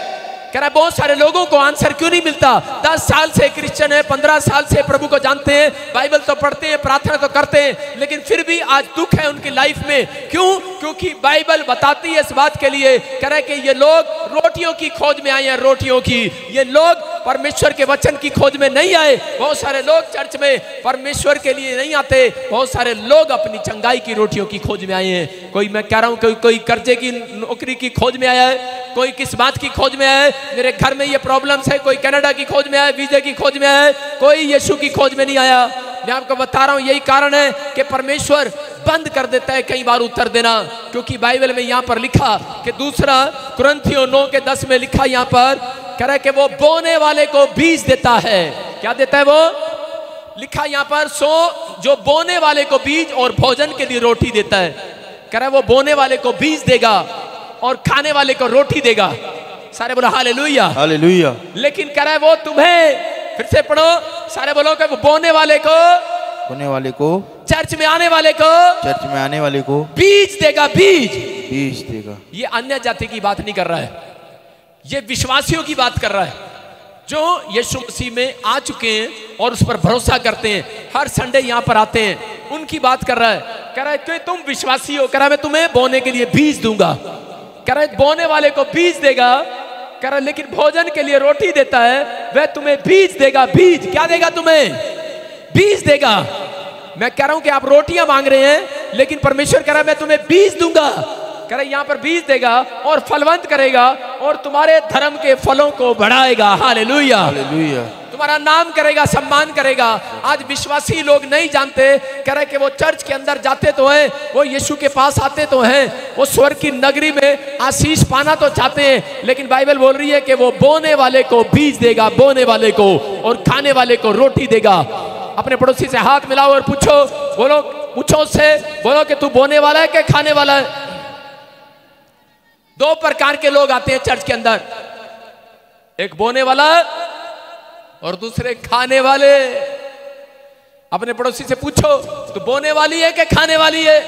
कह रहा बहुत सारे लोगों को आंसर क्यों नहीं मिलता? 10 साल से क्रिश्चियन है, 15 साल से प्रभु को जानते हैं, बाइबल तो पढ़ते हैं, प्रार्थना तो करते हैं, लेकिन फिर भी आज दुख है उनकी लाइफ में। क्यों? क्योंकि बाइबल बताती है इस बात के लिए, कह रहा है कि ये लोग रोटियों की खोज में आए हैं, रोटियों की। ये लोग परमेश्वर के वचन की खोज में नहीं आए। बहुत सारे लोग चर्च में परमेश्वर के लिए नहीं आते, बहुत सारे लोग अपनी चंगाई की रोटियों की खोज में आए हैं। कोई, मैं कह रहा हूँ, कोई कर्जे की नौकरी की खोज में आया है, कोई किस बात की खोज में आया है, मेरे घर में ये प्रॉब्लम्स है, कोई कनाडा की खोज में आया, वीजा की खोज में आया, कोई यीशु की खोज में नहीं आया। मैं आपको बता रहा हूं यही कारण है कि परमेश्वर बंद कर देता है कई बार उत्तर देना, क्योंकि बाइबल में यहाँ पर लिखा कि 2 कुरिन्थियों 9:10 में लिखा, यहाँ पर कह रहा है कि वो बोने वाले को बीज देता है। क्या देता है वो? लिखा यहाँ पर, सो जो बोने वाले को बीज और भोजन के लिए रोटी देता है। कह रहा है वो बोने वाले को बीज देगा और खाने वाले को रोटी देगा। सारे बोलो हालेलुया हालेलुया। लेकिन कह रहा है वो तुम्हें, फिर से पढ़ो, सारे बोलो कि वो बोने वाले को, चर्च में आने वाले को बीज देगा, बीज देगा। ये अन्य जाति की बात नहीं कर रहा है, ये विश्वासियों की बात कर रहा है जो यीशु मसीह में आ चुके हैं और उस पर भरोसा करते हैं, हर संडे यहाँ पर आते हैं, उनकी बात कर रहा है। कह रहा है कि तुम विश्वासी हो, कह रहा है मैं तुम्हें बोने के लिए बीज दूंगा। कह रहा है बोने वाले को बीज देगा, कह रहा है लेकिन भोजन के लिए रोटी देता है, वह तुम्हें बीज देगा। बीज क्या देगा? तुम्हें बीज देगा। मैं कह रहा हूं कि आप रोटियां मांग रहे हैं, लेकिन परमेश्वर कह रहा है मैं तुम्हें बीज दूंगा। कह रहा है यहां पर बीज देगा और फलवंत करेगा और तुम्हारे धर्म के फलों को बढ़ाएगा। Hallelujah hallelujah. तुम्हारा नाम करेगा, सम्मान करेगा। आज विश्वासी लोग नहीं जानते, कह रहे कि वो चर्च के अंदर जाते तो हैं, वो यीशु के पास आते तो हैं, वो स्वर्ग की नगरी में आशीष पाना तो चाहते हैं, लेकिन बाइबल बोल रही है कि वो बोने वाले को बीज देगा, बोने वाले को, और खाने वाले को रोटी देगा। अपने पड़ोसी से हाथ मिलाओ और पूछो, बोलो, पूछो उससे, बोलो कि तू बोने वाला है कि खाने वाला है? 2 प्रकार के लोग आते हैं चर्च के अंदर, एक बोने वाला और दूसरे खाने वाले। अपने पड़ोसी से पूछो, तो बोने वाली है कि खाने वाली है?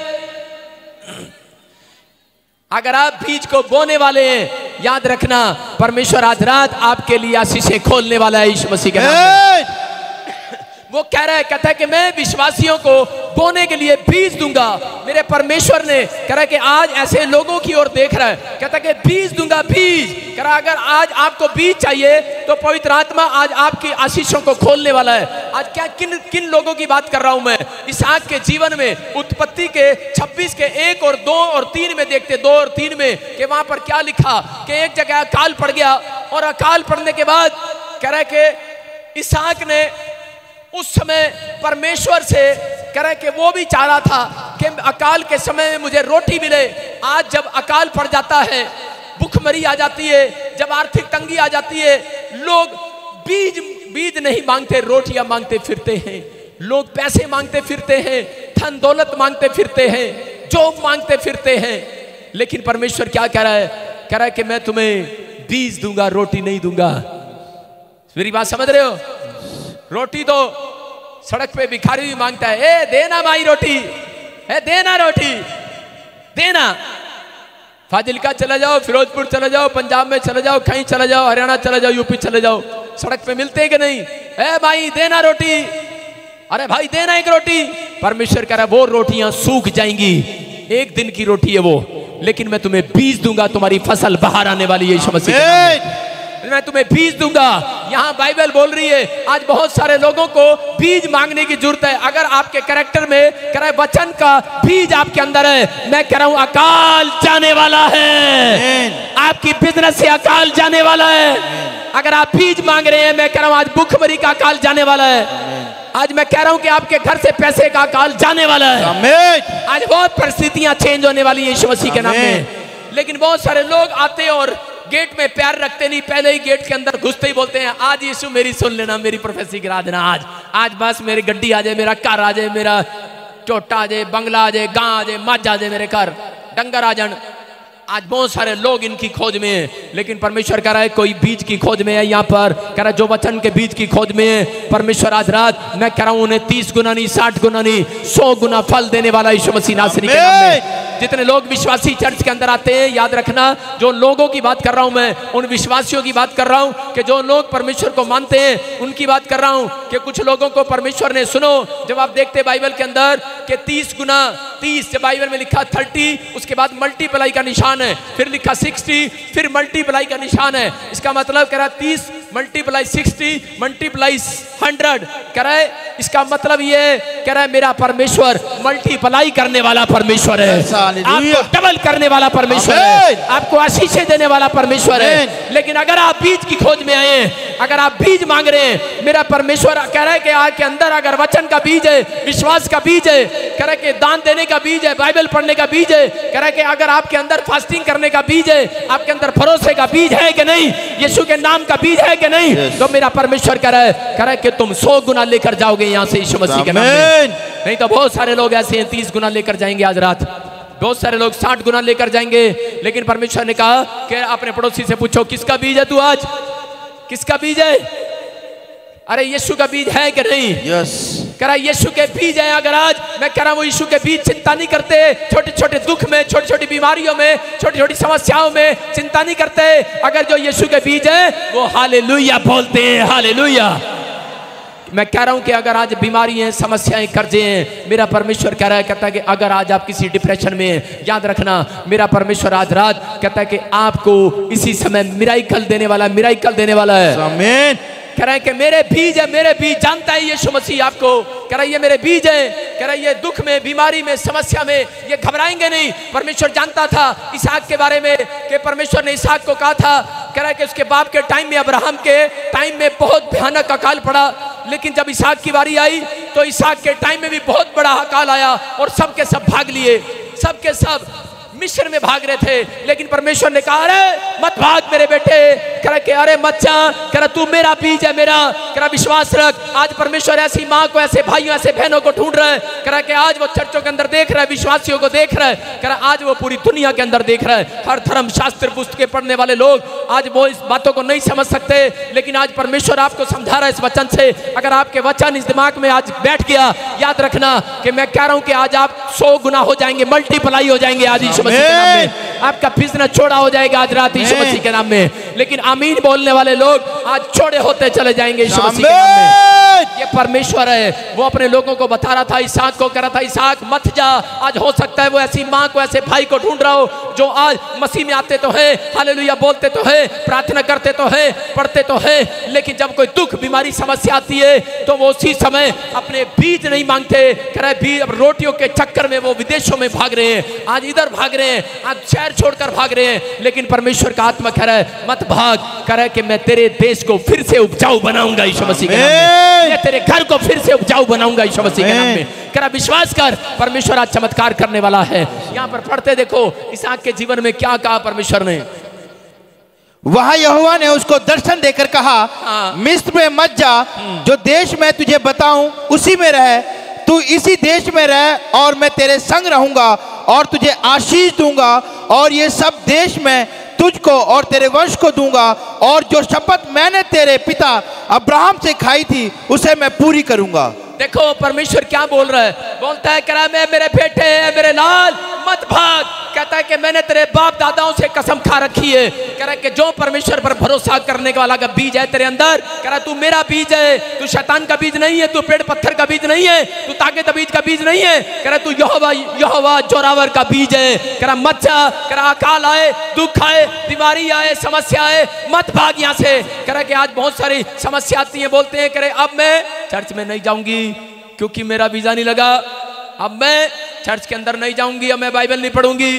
अगर आप बीज को बोने वाले हैं, याद रखना परमेश्वर आज रात आपके लिए आशीषें खोलने वाला है यीशु मसीह के नाम में। वो कह रहा है, कहता है कि मैं विश्वासियों को बोने के लिए बीज दूंगा। मेरे परमेश्वर ने कह रहा है कि आज ऐसे लोगों की ओर देख रहा है, कहता है कि बीज दूंगा, बीज। कह रहा है अगर आज आपको बीज चाहिए तो पवित्र आत्मा आज आपकी आशीषों को खोलने वाला है। आज क्या किन किन लोगों की बात कर रहा हूं मैं? इसहाक के जीवन में उत्पत्ति के 26 के 1 और 2 और 3 में देखते, 2 और 3 में कि वहां पर क्या लिखा कि एक जगह अकाल पड़ गया और अकाल पड़ने के बाद कह रहा है कि इसहाक ने उस समय परमेश्वर से कह रहा है कि वो भी चाह रहा था कि अकाल के समय में मुझे रोटी मिले। आज जब अकाल पड़ जाता है, भूखमरी आ जाती है, जब आर्थिक तंगी आ जाती है, लोग बीज नहीं मांगते, रोटियां मांगते फिरते हैं। लोग पैसे मांगते फिरते हैं, धन दौलत मांगते फिरते हैं, जॉब मांगते फिरते हैं। लेकिन परमेश्वर क्या कह रहा है? कह रहा है कि मैं तुम्हें बीज दूंगा, रोटी नहीं दूंगा। मेरी बात समझ रहे हो? रोटी तो सड़क पे भिखारी भी मांगता है, ए देना माई रोटी, ए देना रोटी, देना। फाजिलका चला जाओ, फिरोजपुर चला जाओ, पंजाब में चला जाओ, कहीं चला जाओ, हरियाणा चला जाओ, यूपी चले जाओ, सड़क पे मिलते हैं कि नहीं? ए भाई देना रोटी, अरे भाई देना एक रोटी। परमेश्वर कह रहा है वो रोटियां सूख जाएंगी, एक दिन की रोटी है वो, लेकिन मैं तुम्हें बीज दूंगा, तुम्हारी फसल बाहर आने वाली है यीशु मसीह के नाम में। मैं तुम्हें बीज दूंगा। यहाँ बाइबल बोल रही है आज बहुत सारे लोगों को बीज मांगने की जरूरत है। अगर आपके कैरेक्टर में कह रहा है वचन का बीज आपके अंदर है, मैं कह रहा हूं अकाल जाने वाला है, आपकी बिजनेस से अकाल जाने वाला है। अगर आप बीज मांग रहे हैं, मैं कह रहा हूं आज भूखमरी का अकाल जाने वाला है। आज मैं कह रहा हूं कि आपके घर से पैसे का अकाल जाने वाला है। आज बहुत परिस्थितियां चेंज होने वाली है यीशु मसीह के नाम में। लेकिन बहुत सारे लोग आते और गेट में पैर रखते नहीं, पहले ही गेट के अंदर घुसते ही बोलते हैं आज यीशु मेरी सुन लेना, मेरी प्रोफेसी गिरा देना, आज बस मेरी गड्डी आ जाए, मेरा कार आ जाए, मेरा चोटा आ जाए, बंगला आ जाए, गां आ जाए, मज आ जाए, मेरे घर डंगर आ जाए। आज बहुत सारे लोग इनकी खोज में हैं, लेकिन परमेश्वर कह रहा है कोई बीज की खोज में है। यहाँ पर कह रहा है जो वचन के बीज की खोज में है, परमेश्वर आज रात मैं कह रहा हूं उन्हें 30 गुना नहीं, 60 गुना नहीं, 100 गुना फल देने वाला यीशु मसीह नासरी के नाम में। जितने लोग विश्वासी चर्च के अंदर आते हैं, याद रखना जो लोगों की बात कर रहा हूं मैं, उन विश्वासियों की बात कर रहा हूं कि जो लोग परमेश्वर को मानते हैं, उनकी बात कर रहा हूं कि कुछ लोगों को परमेश्वर ने, सुनो, जब आप देखते बाइबल के अंदर कि 30 गुना 30, जब बाइबल में लिखा 30, उसके बाद मल्टीप्लाई का निशान है, फिर लिखा 60, फिर मल्टीप्लाई का निशान है। इसका मतलब कह रहा 30 मल्टीप्लाई 60 मल्टीप्लाई 100 कह रहा है। इसका मतलब ये कह रहा है मेरा परमेश्वर मल्टीप्लाई करने वाला परमेश्वर है, आपको डबल करने वाला परमेश्वर है, आपको आशीषें देने वाला परमेश्वर है। लेकिन अगर आप बीज की खोज में आए, अगर आप बीज मांग रहे हैं, मेरा परमेश्वर कह रहा है कि आपके अंदर अगर वचन का बीज है, विश्वास का बीज है, कह रहा है कि दान देने का बीज है, बाइबल पढ़ने का बीज है, कह रहा है कि अगर आपके अंदर फास्टिंग करने का बीज है, आपके अंदर भरोसे का बीज है कि नहीं, यीशु के नाम का बीज है कि नहीं, तो मेरा परमेश्वर कह रहा है कि तुम 100 गुना लेकर जाओगे यहाँ से यीशु मसीह के नाम में। नहीं तो बहुत सारे लोग ऐसे हैं 30 गुना लेकर जाएंगे आज रात, बहुत सारे लोग 60 गुना लेकर जाएंगे। लेकिन परमेश्वर ने कहा कि अपने पड़ोसी से पूछो किसका बीज है तू, आज किसका बीज है? अरे यीशु का बीज है कि नहीं? कह रहा यीशु के बीज है। अगर आज मैं कह रहा हूं यीशु के बीज चिंता नहीं करते, छोटे छोटे दुख में, छोटी छोटी बीमारियों में, छोटी छोटी समस्याओं में चिंता नहीं करते, अगर जो यीशु के बीज है वो हालेलुया बोलते हैं, हालेलुया। मैं कह रहा हूं कि अगर आज बीमारी है, समस्याएं, कर्जे हैं, मेरा परमेश्वर कह रहा है, कहता है कि अगर आज आप किसी डिप्रेशन में हैं, याद रखना मेरा परमेश्वर आज रात कहता है कि आपको इसी समय मिराइकल देने वाला, मिराइकल देने वाला है। आमीन। कह रहा है कि मेरे बीज है, मेरे बीज जानता है यीशु मसीह आपको, कह रहा है ये मेरे बीज है, कह रहा है ये दुख में, बीमारी में, समस्या में ये घबराएंगे नहीं। परमेश्वर जानता था इसहाक के बारे में कि परमेश्वर ने इसहाक को कहा था, कह रहा है कि उसके बाप के टाइम में, अब्राहम के टाइम में बहुत भयानक अकाल पड़ा, लेकिन जब इसहाक की बारी आई तो इसहाक के टाइम में भी बहुत बड़ा अकाल आया और सब के सब भाग लिए, सब के सब मिस्र में भाग रहे थे। लेकिन परमेश्वर ने कहा अरे मत भाग मेरे बेटे, कह रहा कि अरे मत जा, कह रहा तू मेरा बीज है, मेरा, कह रहा विश्वास रख। आज परमेश्वर ऐसी माँ को, ऐसे भाइयों, ऐसे बहनों को ढूंढ रहा है, कह रहा कि आज वो चर्चों के अंदर देख रहा है, विश्वासियों को देख रहा है, कह रहा आज वो पूरी दुनिया के अंदर देख रहा है। हर धर्म शास्त्र पुस्तकें पढ़ने वाले लोग आज वो इस बातों को नहीं समझ सकते, लेकिन आज परमेश्वर आपको समझा रहा है इस वचन से। अगर आपके वचन इस दिमाग में आज बैठ गया, याद रखना कि मैं कह रहा हूं कि आज आप 100 गुना हो जाएंगे, मल्टीप्लाई हो जाएंगे आज यीशु मसीह के नाम में। आपका बिजनेस छोड़ा हो जाएगा आज रात यीशु मसीह के नाम में। लेकिन आमीन बोलने वाले लोग आज छोड़े होते चले जाएंगे यीशु मसीह के नाम में। ये परमेश्वर है, वो अपने लोगों को बता रहा था, इसहाक को कह रहा था इसहाक मत जा। आज हो सकता है वो ऐसी माँ को, ऐसे भाई को ढूंढ रहा हो जो आज मसीह में आते तो है, हालेलुया बोलते तो है, प्रार्थना करते तो है, पढ़ते तो है, लेकिन जब कोई दुख बीमारी समस्या आती है तो वो उसी समय अपने बीज नहीं मांगते। कह रहे बीज, अब रोटियों के चक्कर में वो विदेशों में भाग रहे हैं, आज इधर भाग रहे हैं, आज शहर छोड़कर भाग रहे हैं, लेकिन परमेश्वर का आत्मा कह रहा है मत भाग। कह रहा है कि मैं तेरे देश को फिर से उपजाऊ बनाऊंगा यीशु मसीह के नाम में, मैं तेरे घर को फिर से उपजाऊ बनाऊंगा यीशु मसीह के नाम में। कह रहा विश्वास कर, परमेश्वर आज चमत्कार करने वाला है। यहाँ पर पढ़ते देखो इसहाक के जीवन में क्या कहा परमेश्वर ने। वहां यहोवा ने उसको दर्शन देकर कहा मिस्र में मत जा, जो देश मैं तुझे बताऊं उसी में रह, तू इसी देश में रह और मैं तेरे संग रहूंगा और तुझे आशीष दूंगा और ये सब देश मैं तुझको और तेरे वंश को दूंगा और जो शपथ मैंने तेरे पिता अब्राहम से खाई थी उसे मैं पूरी करूंगा। देखो परमेश्वर क्या बोल रहा है, बोलता है कह रहा मैं मेरे बेटे मेरे लाल मत भाग। कहता है कि मैंने तेरे बाप दादाओं से कसम खा रखी है। कह रहा है कि जो परमेश्वर पर भरोसा करने वाला का बीज है तेरे अंदर, कह रहा तू मेरा बीज है, तू शैतान का बीज नहीं है, तू पेड़ पत्थर का बीज नहीं है, तू ताकत बीज का बीज नहीं है। कह रहा तू यहोवा जोरावर का बीज है। कह रहा मत जा, कह रहा अकाल आए, दुख आए, बीमारी आए, समस्या आए, मत भाग यहाँ से। कह रहा कि आज बहुत सारी समस्या आती है, बोलते हैं कह रहे अब मैं चर्च में नहीं जाऊंगी क्योंकि मेरा वीजा नहीं लगा, अब मैं चर्च के अंदर नहीं जाऊंगी, अब मैं बाइबल नहीं पढ़ूंगी,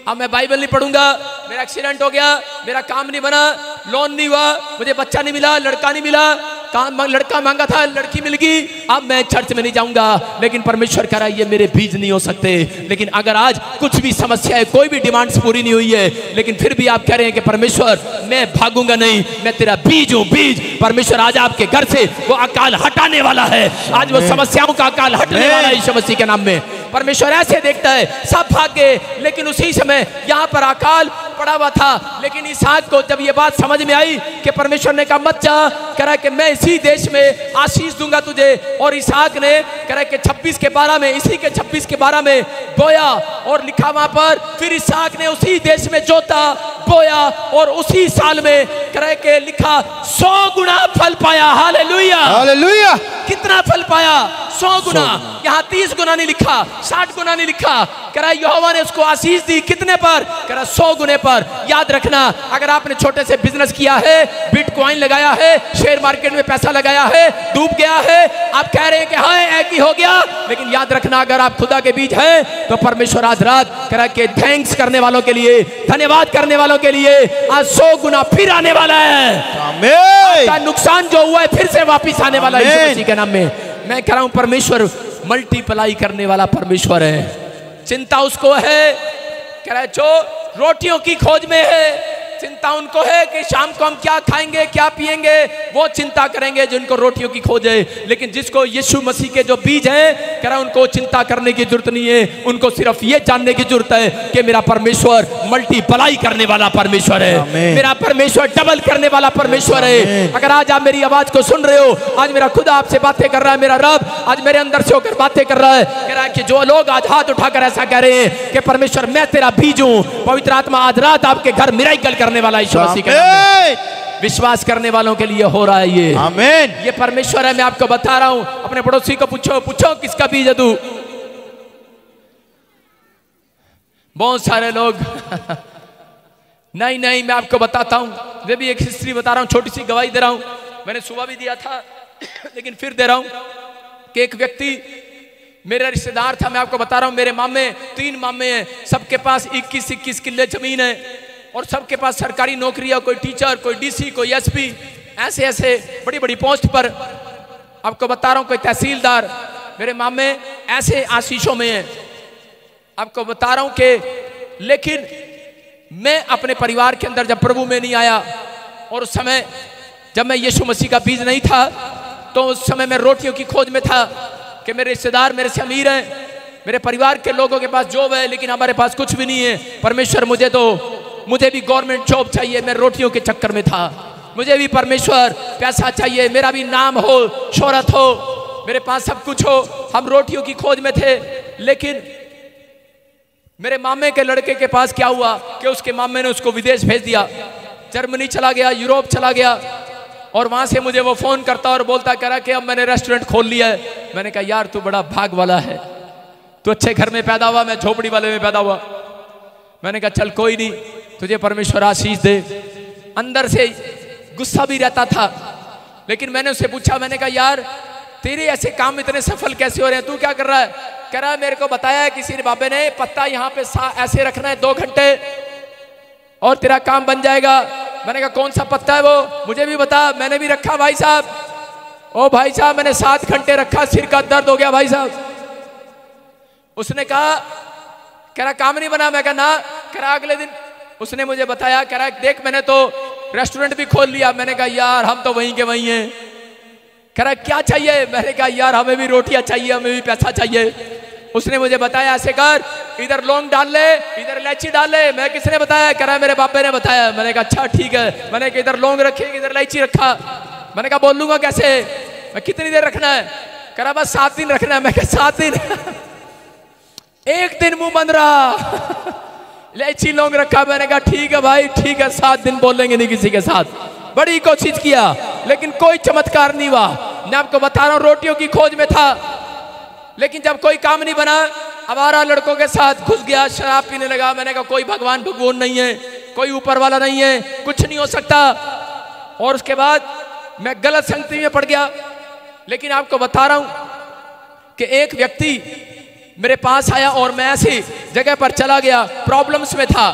अब मैं बाइबल नहीं पढ़ूंगा, मेरा एक्सीडेंट हो गया, मेरा काम नहीं बना, लोन नहीं हुआ, मुझे बच्चा नहीं मिला, लड़का नहीं मिला, काम लड़का मांगा था लड़की मिल गई, अब मैं चर्च में नहीं जाऊंगा। लेकिन परमेश्वर कह रहा है ये मेरे बीज नहीं हो सकते। लेकिन अगर आज कुछ भी समस्या है, कोई भी डिमांड्स पूरी नहीं हुई है, लेकिन फिर भी आप कह रहे हैं कि परमेश्वर मैं भागूंगा नहीं, मैं तेरा बीज हूं, बीज। परमेश्वर आज आपके घर से वो अकाल हटाने वाला है, आज वो समस्याओं का अकाल हटने वाला है यीशु मसीह के नाम में। परमेश्वर ऐसे देखता है सब भाग गए, लेकिन उसी समय यहाँ पर अकाल पड़ा हुआ था। लेकिन इसहाक को जब ये बात समझ में आई कि परमेश्वर ने कहा मत जा, कह रहा कि मैं इसी देश में आशीष दूंगा तुझे। और इसहाक ने कह रहा कि 26 के 12 में, इसी के 26 के 12 में बोया, और लिखा वहां पर फिर इसहाक ने उसी देश में जोता बोया और उसी साल में कह रहा कि लिखा 100 गुना फल पाया। Hallelujah hallelujah. कितना फल पाया? 100 गुना। यहाँ 30 गुना नहीं लिखा, 60 गुना नहीं लिखा। कह रहा यहोवा ने उसको आशीष दी कितने पर? कह रहा 100 गुने पर। याद रखना, अगर आपने छोटे से बिजनेस किया है, बिटकॉइन लगाया है, शेयर मार्केट में पैसा लगाया है, डूब गया है, आप कह रहे हैं कि हाँ एक ही हो गया, लेकिन याद रखना अगर आप खुदा के बीच हैं तो परमेश्वर आज रात कह रहा कि थैंक्स करने वालों के लिए, धन्यवाद करने वालों के लिए आज 100 गुना फिर आने वाला है। आपका नुकसान जो हुआ है फिर से वापिस आने वाला है यीशु मसीह के नाम में। मैं कह रहा हूं परमेश्वर मल्टीप्लाई करने वाला परमेश्वर है। चिंता उसको है, कह रहा है जो रोटियों की खोज में है, चिंता उनको है कि शाम को हम क्या खाएंगे क्या पिएंगे, वो चिंता करेंगे जिनको रोटियों की खोज है। लेकिन जिसको यीशु मसीह के जो बीज है, कह रहा उनको चिंता करने की जरूरत नहीं है, उनको सिर्फ ये जानने की जरूरत है कि मेरा परमेश्वर मल्टीप्लाई करने वाला परमेश्वर है, मेरा परमेश्वर डबल करने वाला परमेश्वर है। अगर आज आप मेरी आवाज को सुन रहे हो, आज मेरा खुदा आपसे बातें कर रहा है, मेरा रब आज मेरे अंदर से होकर बातें कर रहा है। कह रहा है कि जो लोग आज हाथ उठाकर ऐसा कह रहे हैं कि परमेश्वर मैं तेरा बीज हूं, पवित्र आत्मा आज रात आपके घर मिराकल करने वाला यीशु मसीह के नाम में। विश्वास करने वालों के लिए हो रहा है ये। आमीन। ये परमेश्वर है, मैं आपको बता रहा हूं। अपने पड़ोसी को पूछो किसका बीज है तू? बहुत सारे लोग नहीं मैं आपको बताता हूं, मैं भी एक हिस्ट्री बता रहा हूं, छोटी सी गवाही दे रहा हूं। मैंने सुबह भी दिया था लेकिन फिर दे रहा हूं कि एक व्यक्ति मेरा रिश्तेदार था। मैं आपको बता रहा हूं, मेरे मामे 3 मामे हैं, सबके पास 21-21 किले जमीन है और सबके पास सरकारी नौकरी है, कोई टीचर, कोई डीसी, कोई एसपी, ऐसे बड़ी बड़ी पोस्ट पर। आपको बता रहा हूं कोई तहसीलदार। मेरे मामे ऐसे आशीषों में हैं। आपको बता रहा हूं कि लेकिन मैं अपने परिवार के अंदर जब प्रभु में नहीं आया और उस समय जब मैं यीशु मसीह का बीज नहीं था, तो उस समय मैं रोटियों की खोज में था कि मेरे रिश्तेदार मेरे से अमीर हैं, मेरे परिवार के लोगों के पास जॉब है, लेकिन हमारे पास कुछ भी नहीं है। परमेश्वर मुझे भी गवर्नमेंट जॉब चाहिए, मैं रोटियों के चक्कर में था। मुझे भी परमेश्वर पैसा चाहिए, मेरा भी नाम हो, शोहरत हो, मेरे पास सब कुछ हो। हम रोटियों की खोज में थे। लेकिन मेरे मामे के लड़के के पास क्या हुआ कि उसके मामे ने उसको विदेश भेज दिया। जर्मनी चला गया, यूरोप चला गया, और वहां से मुझे वो फोन करता और बोलता कह रहा कि अब मैंने रेस्टोरेंट खोल लिया है। मैंने कहा यार तू बड़ा भाग वाला है, तू अच्छे घर में पैदा हुआ, मैं झोपड़ी वाले में पैदा हुआ। मैंने कहा चल कोई नहीं, तुझे परमेश्वर आशीष दे। अंदर से गुस्सा भी रहता था, लेकिन मैंने उससे पूछा, मैंने कहा यार तेरे ऐसे काम इतने सफल कैसे हो रहे हैं, तू क्या कर रहा है? कह रहा है मेरे को बताया है किसी ने, बाबे ने, पत्ता यहाँ पे ऐसे रखना है 2 घंटे और तेरा काम बन जाएगा। मैंने कहा कौन सा पत्ता है वो, मुझे भी बता। मैंने भी रखा भाई साहब। ओ भाई साहब मैंने 7 घंटे रखा, सिर का दर्द हो गया भाई साहब। उसने कहा, कह रहा काम नहीं बना। मैं कहा ना। कह रहा अगले दिन उसने मुझे बताया, कह रहा देख मैंने तो रेस्टोरेंट भी खोल लिया। मैंने कहा यार हम तो वहीं के वहीं हैं। कह रहा क्या चाहिए? मैंने कहा यार हमें भी रोटियां चाहिए, हमें भी पैसा चाहिए। उसने मुझे बताया ऐसे कर, इधर लौंग डाल ले, इधर इलायची डाल ले। मैं किसने बताया? कह रहा मेरे बापे ने बताया। मैंने कहा अच्छा ठीक है। मैंने कहा इधर लौंग रखे, इधर इलायची रखा। मैंने कहा बोल लूंगा कैसे, मैं कितनी देर रखना है? कह रहा बस 7 दिन रखना है। मैं कहा 7 दिन? 1 दिन मुंह बंद रहा, इलायची लौंग रखा। मैंने कहा ठीक है भाई ठीक है, 7 दिन बोलेंगे नहीं किसी के साथ। बड़ी कोशिश किया लेकिन कोई चमत्कार नहीं हुआ। मैं आपको बता रहा हूँ रोटियों की खोज में था, लेकिन जब कोई काम नहीं बना, आवारा लड़कों के साथ घुस गया, शराब पीने लगा। मैंने कहा कोई भगवान भगवान नहीं है, कोई ऊपर वाला नहीं है, कुछ नहीं हो सकता। और उसके बाद मैं गलत संगति में पड़ गया। लेकिन आपको बता रहा हूं कि एक व्यक्ति मेरे पास आया और मैं ऐसी जगह पर चला गया, प्रॉब्लम्स में था।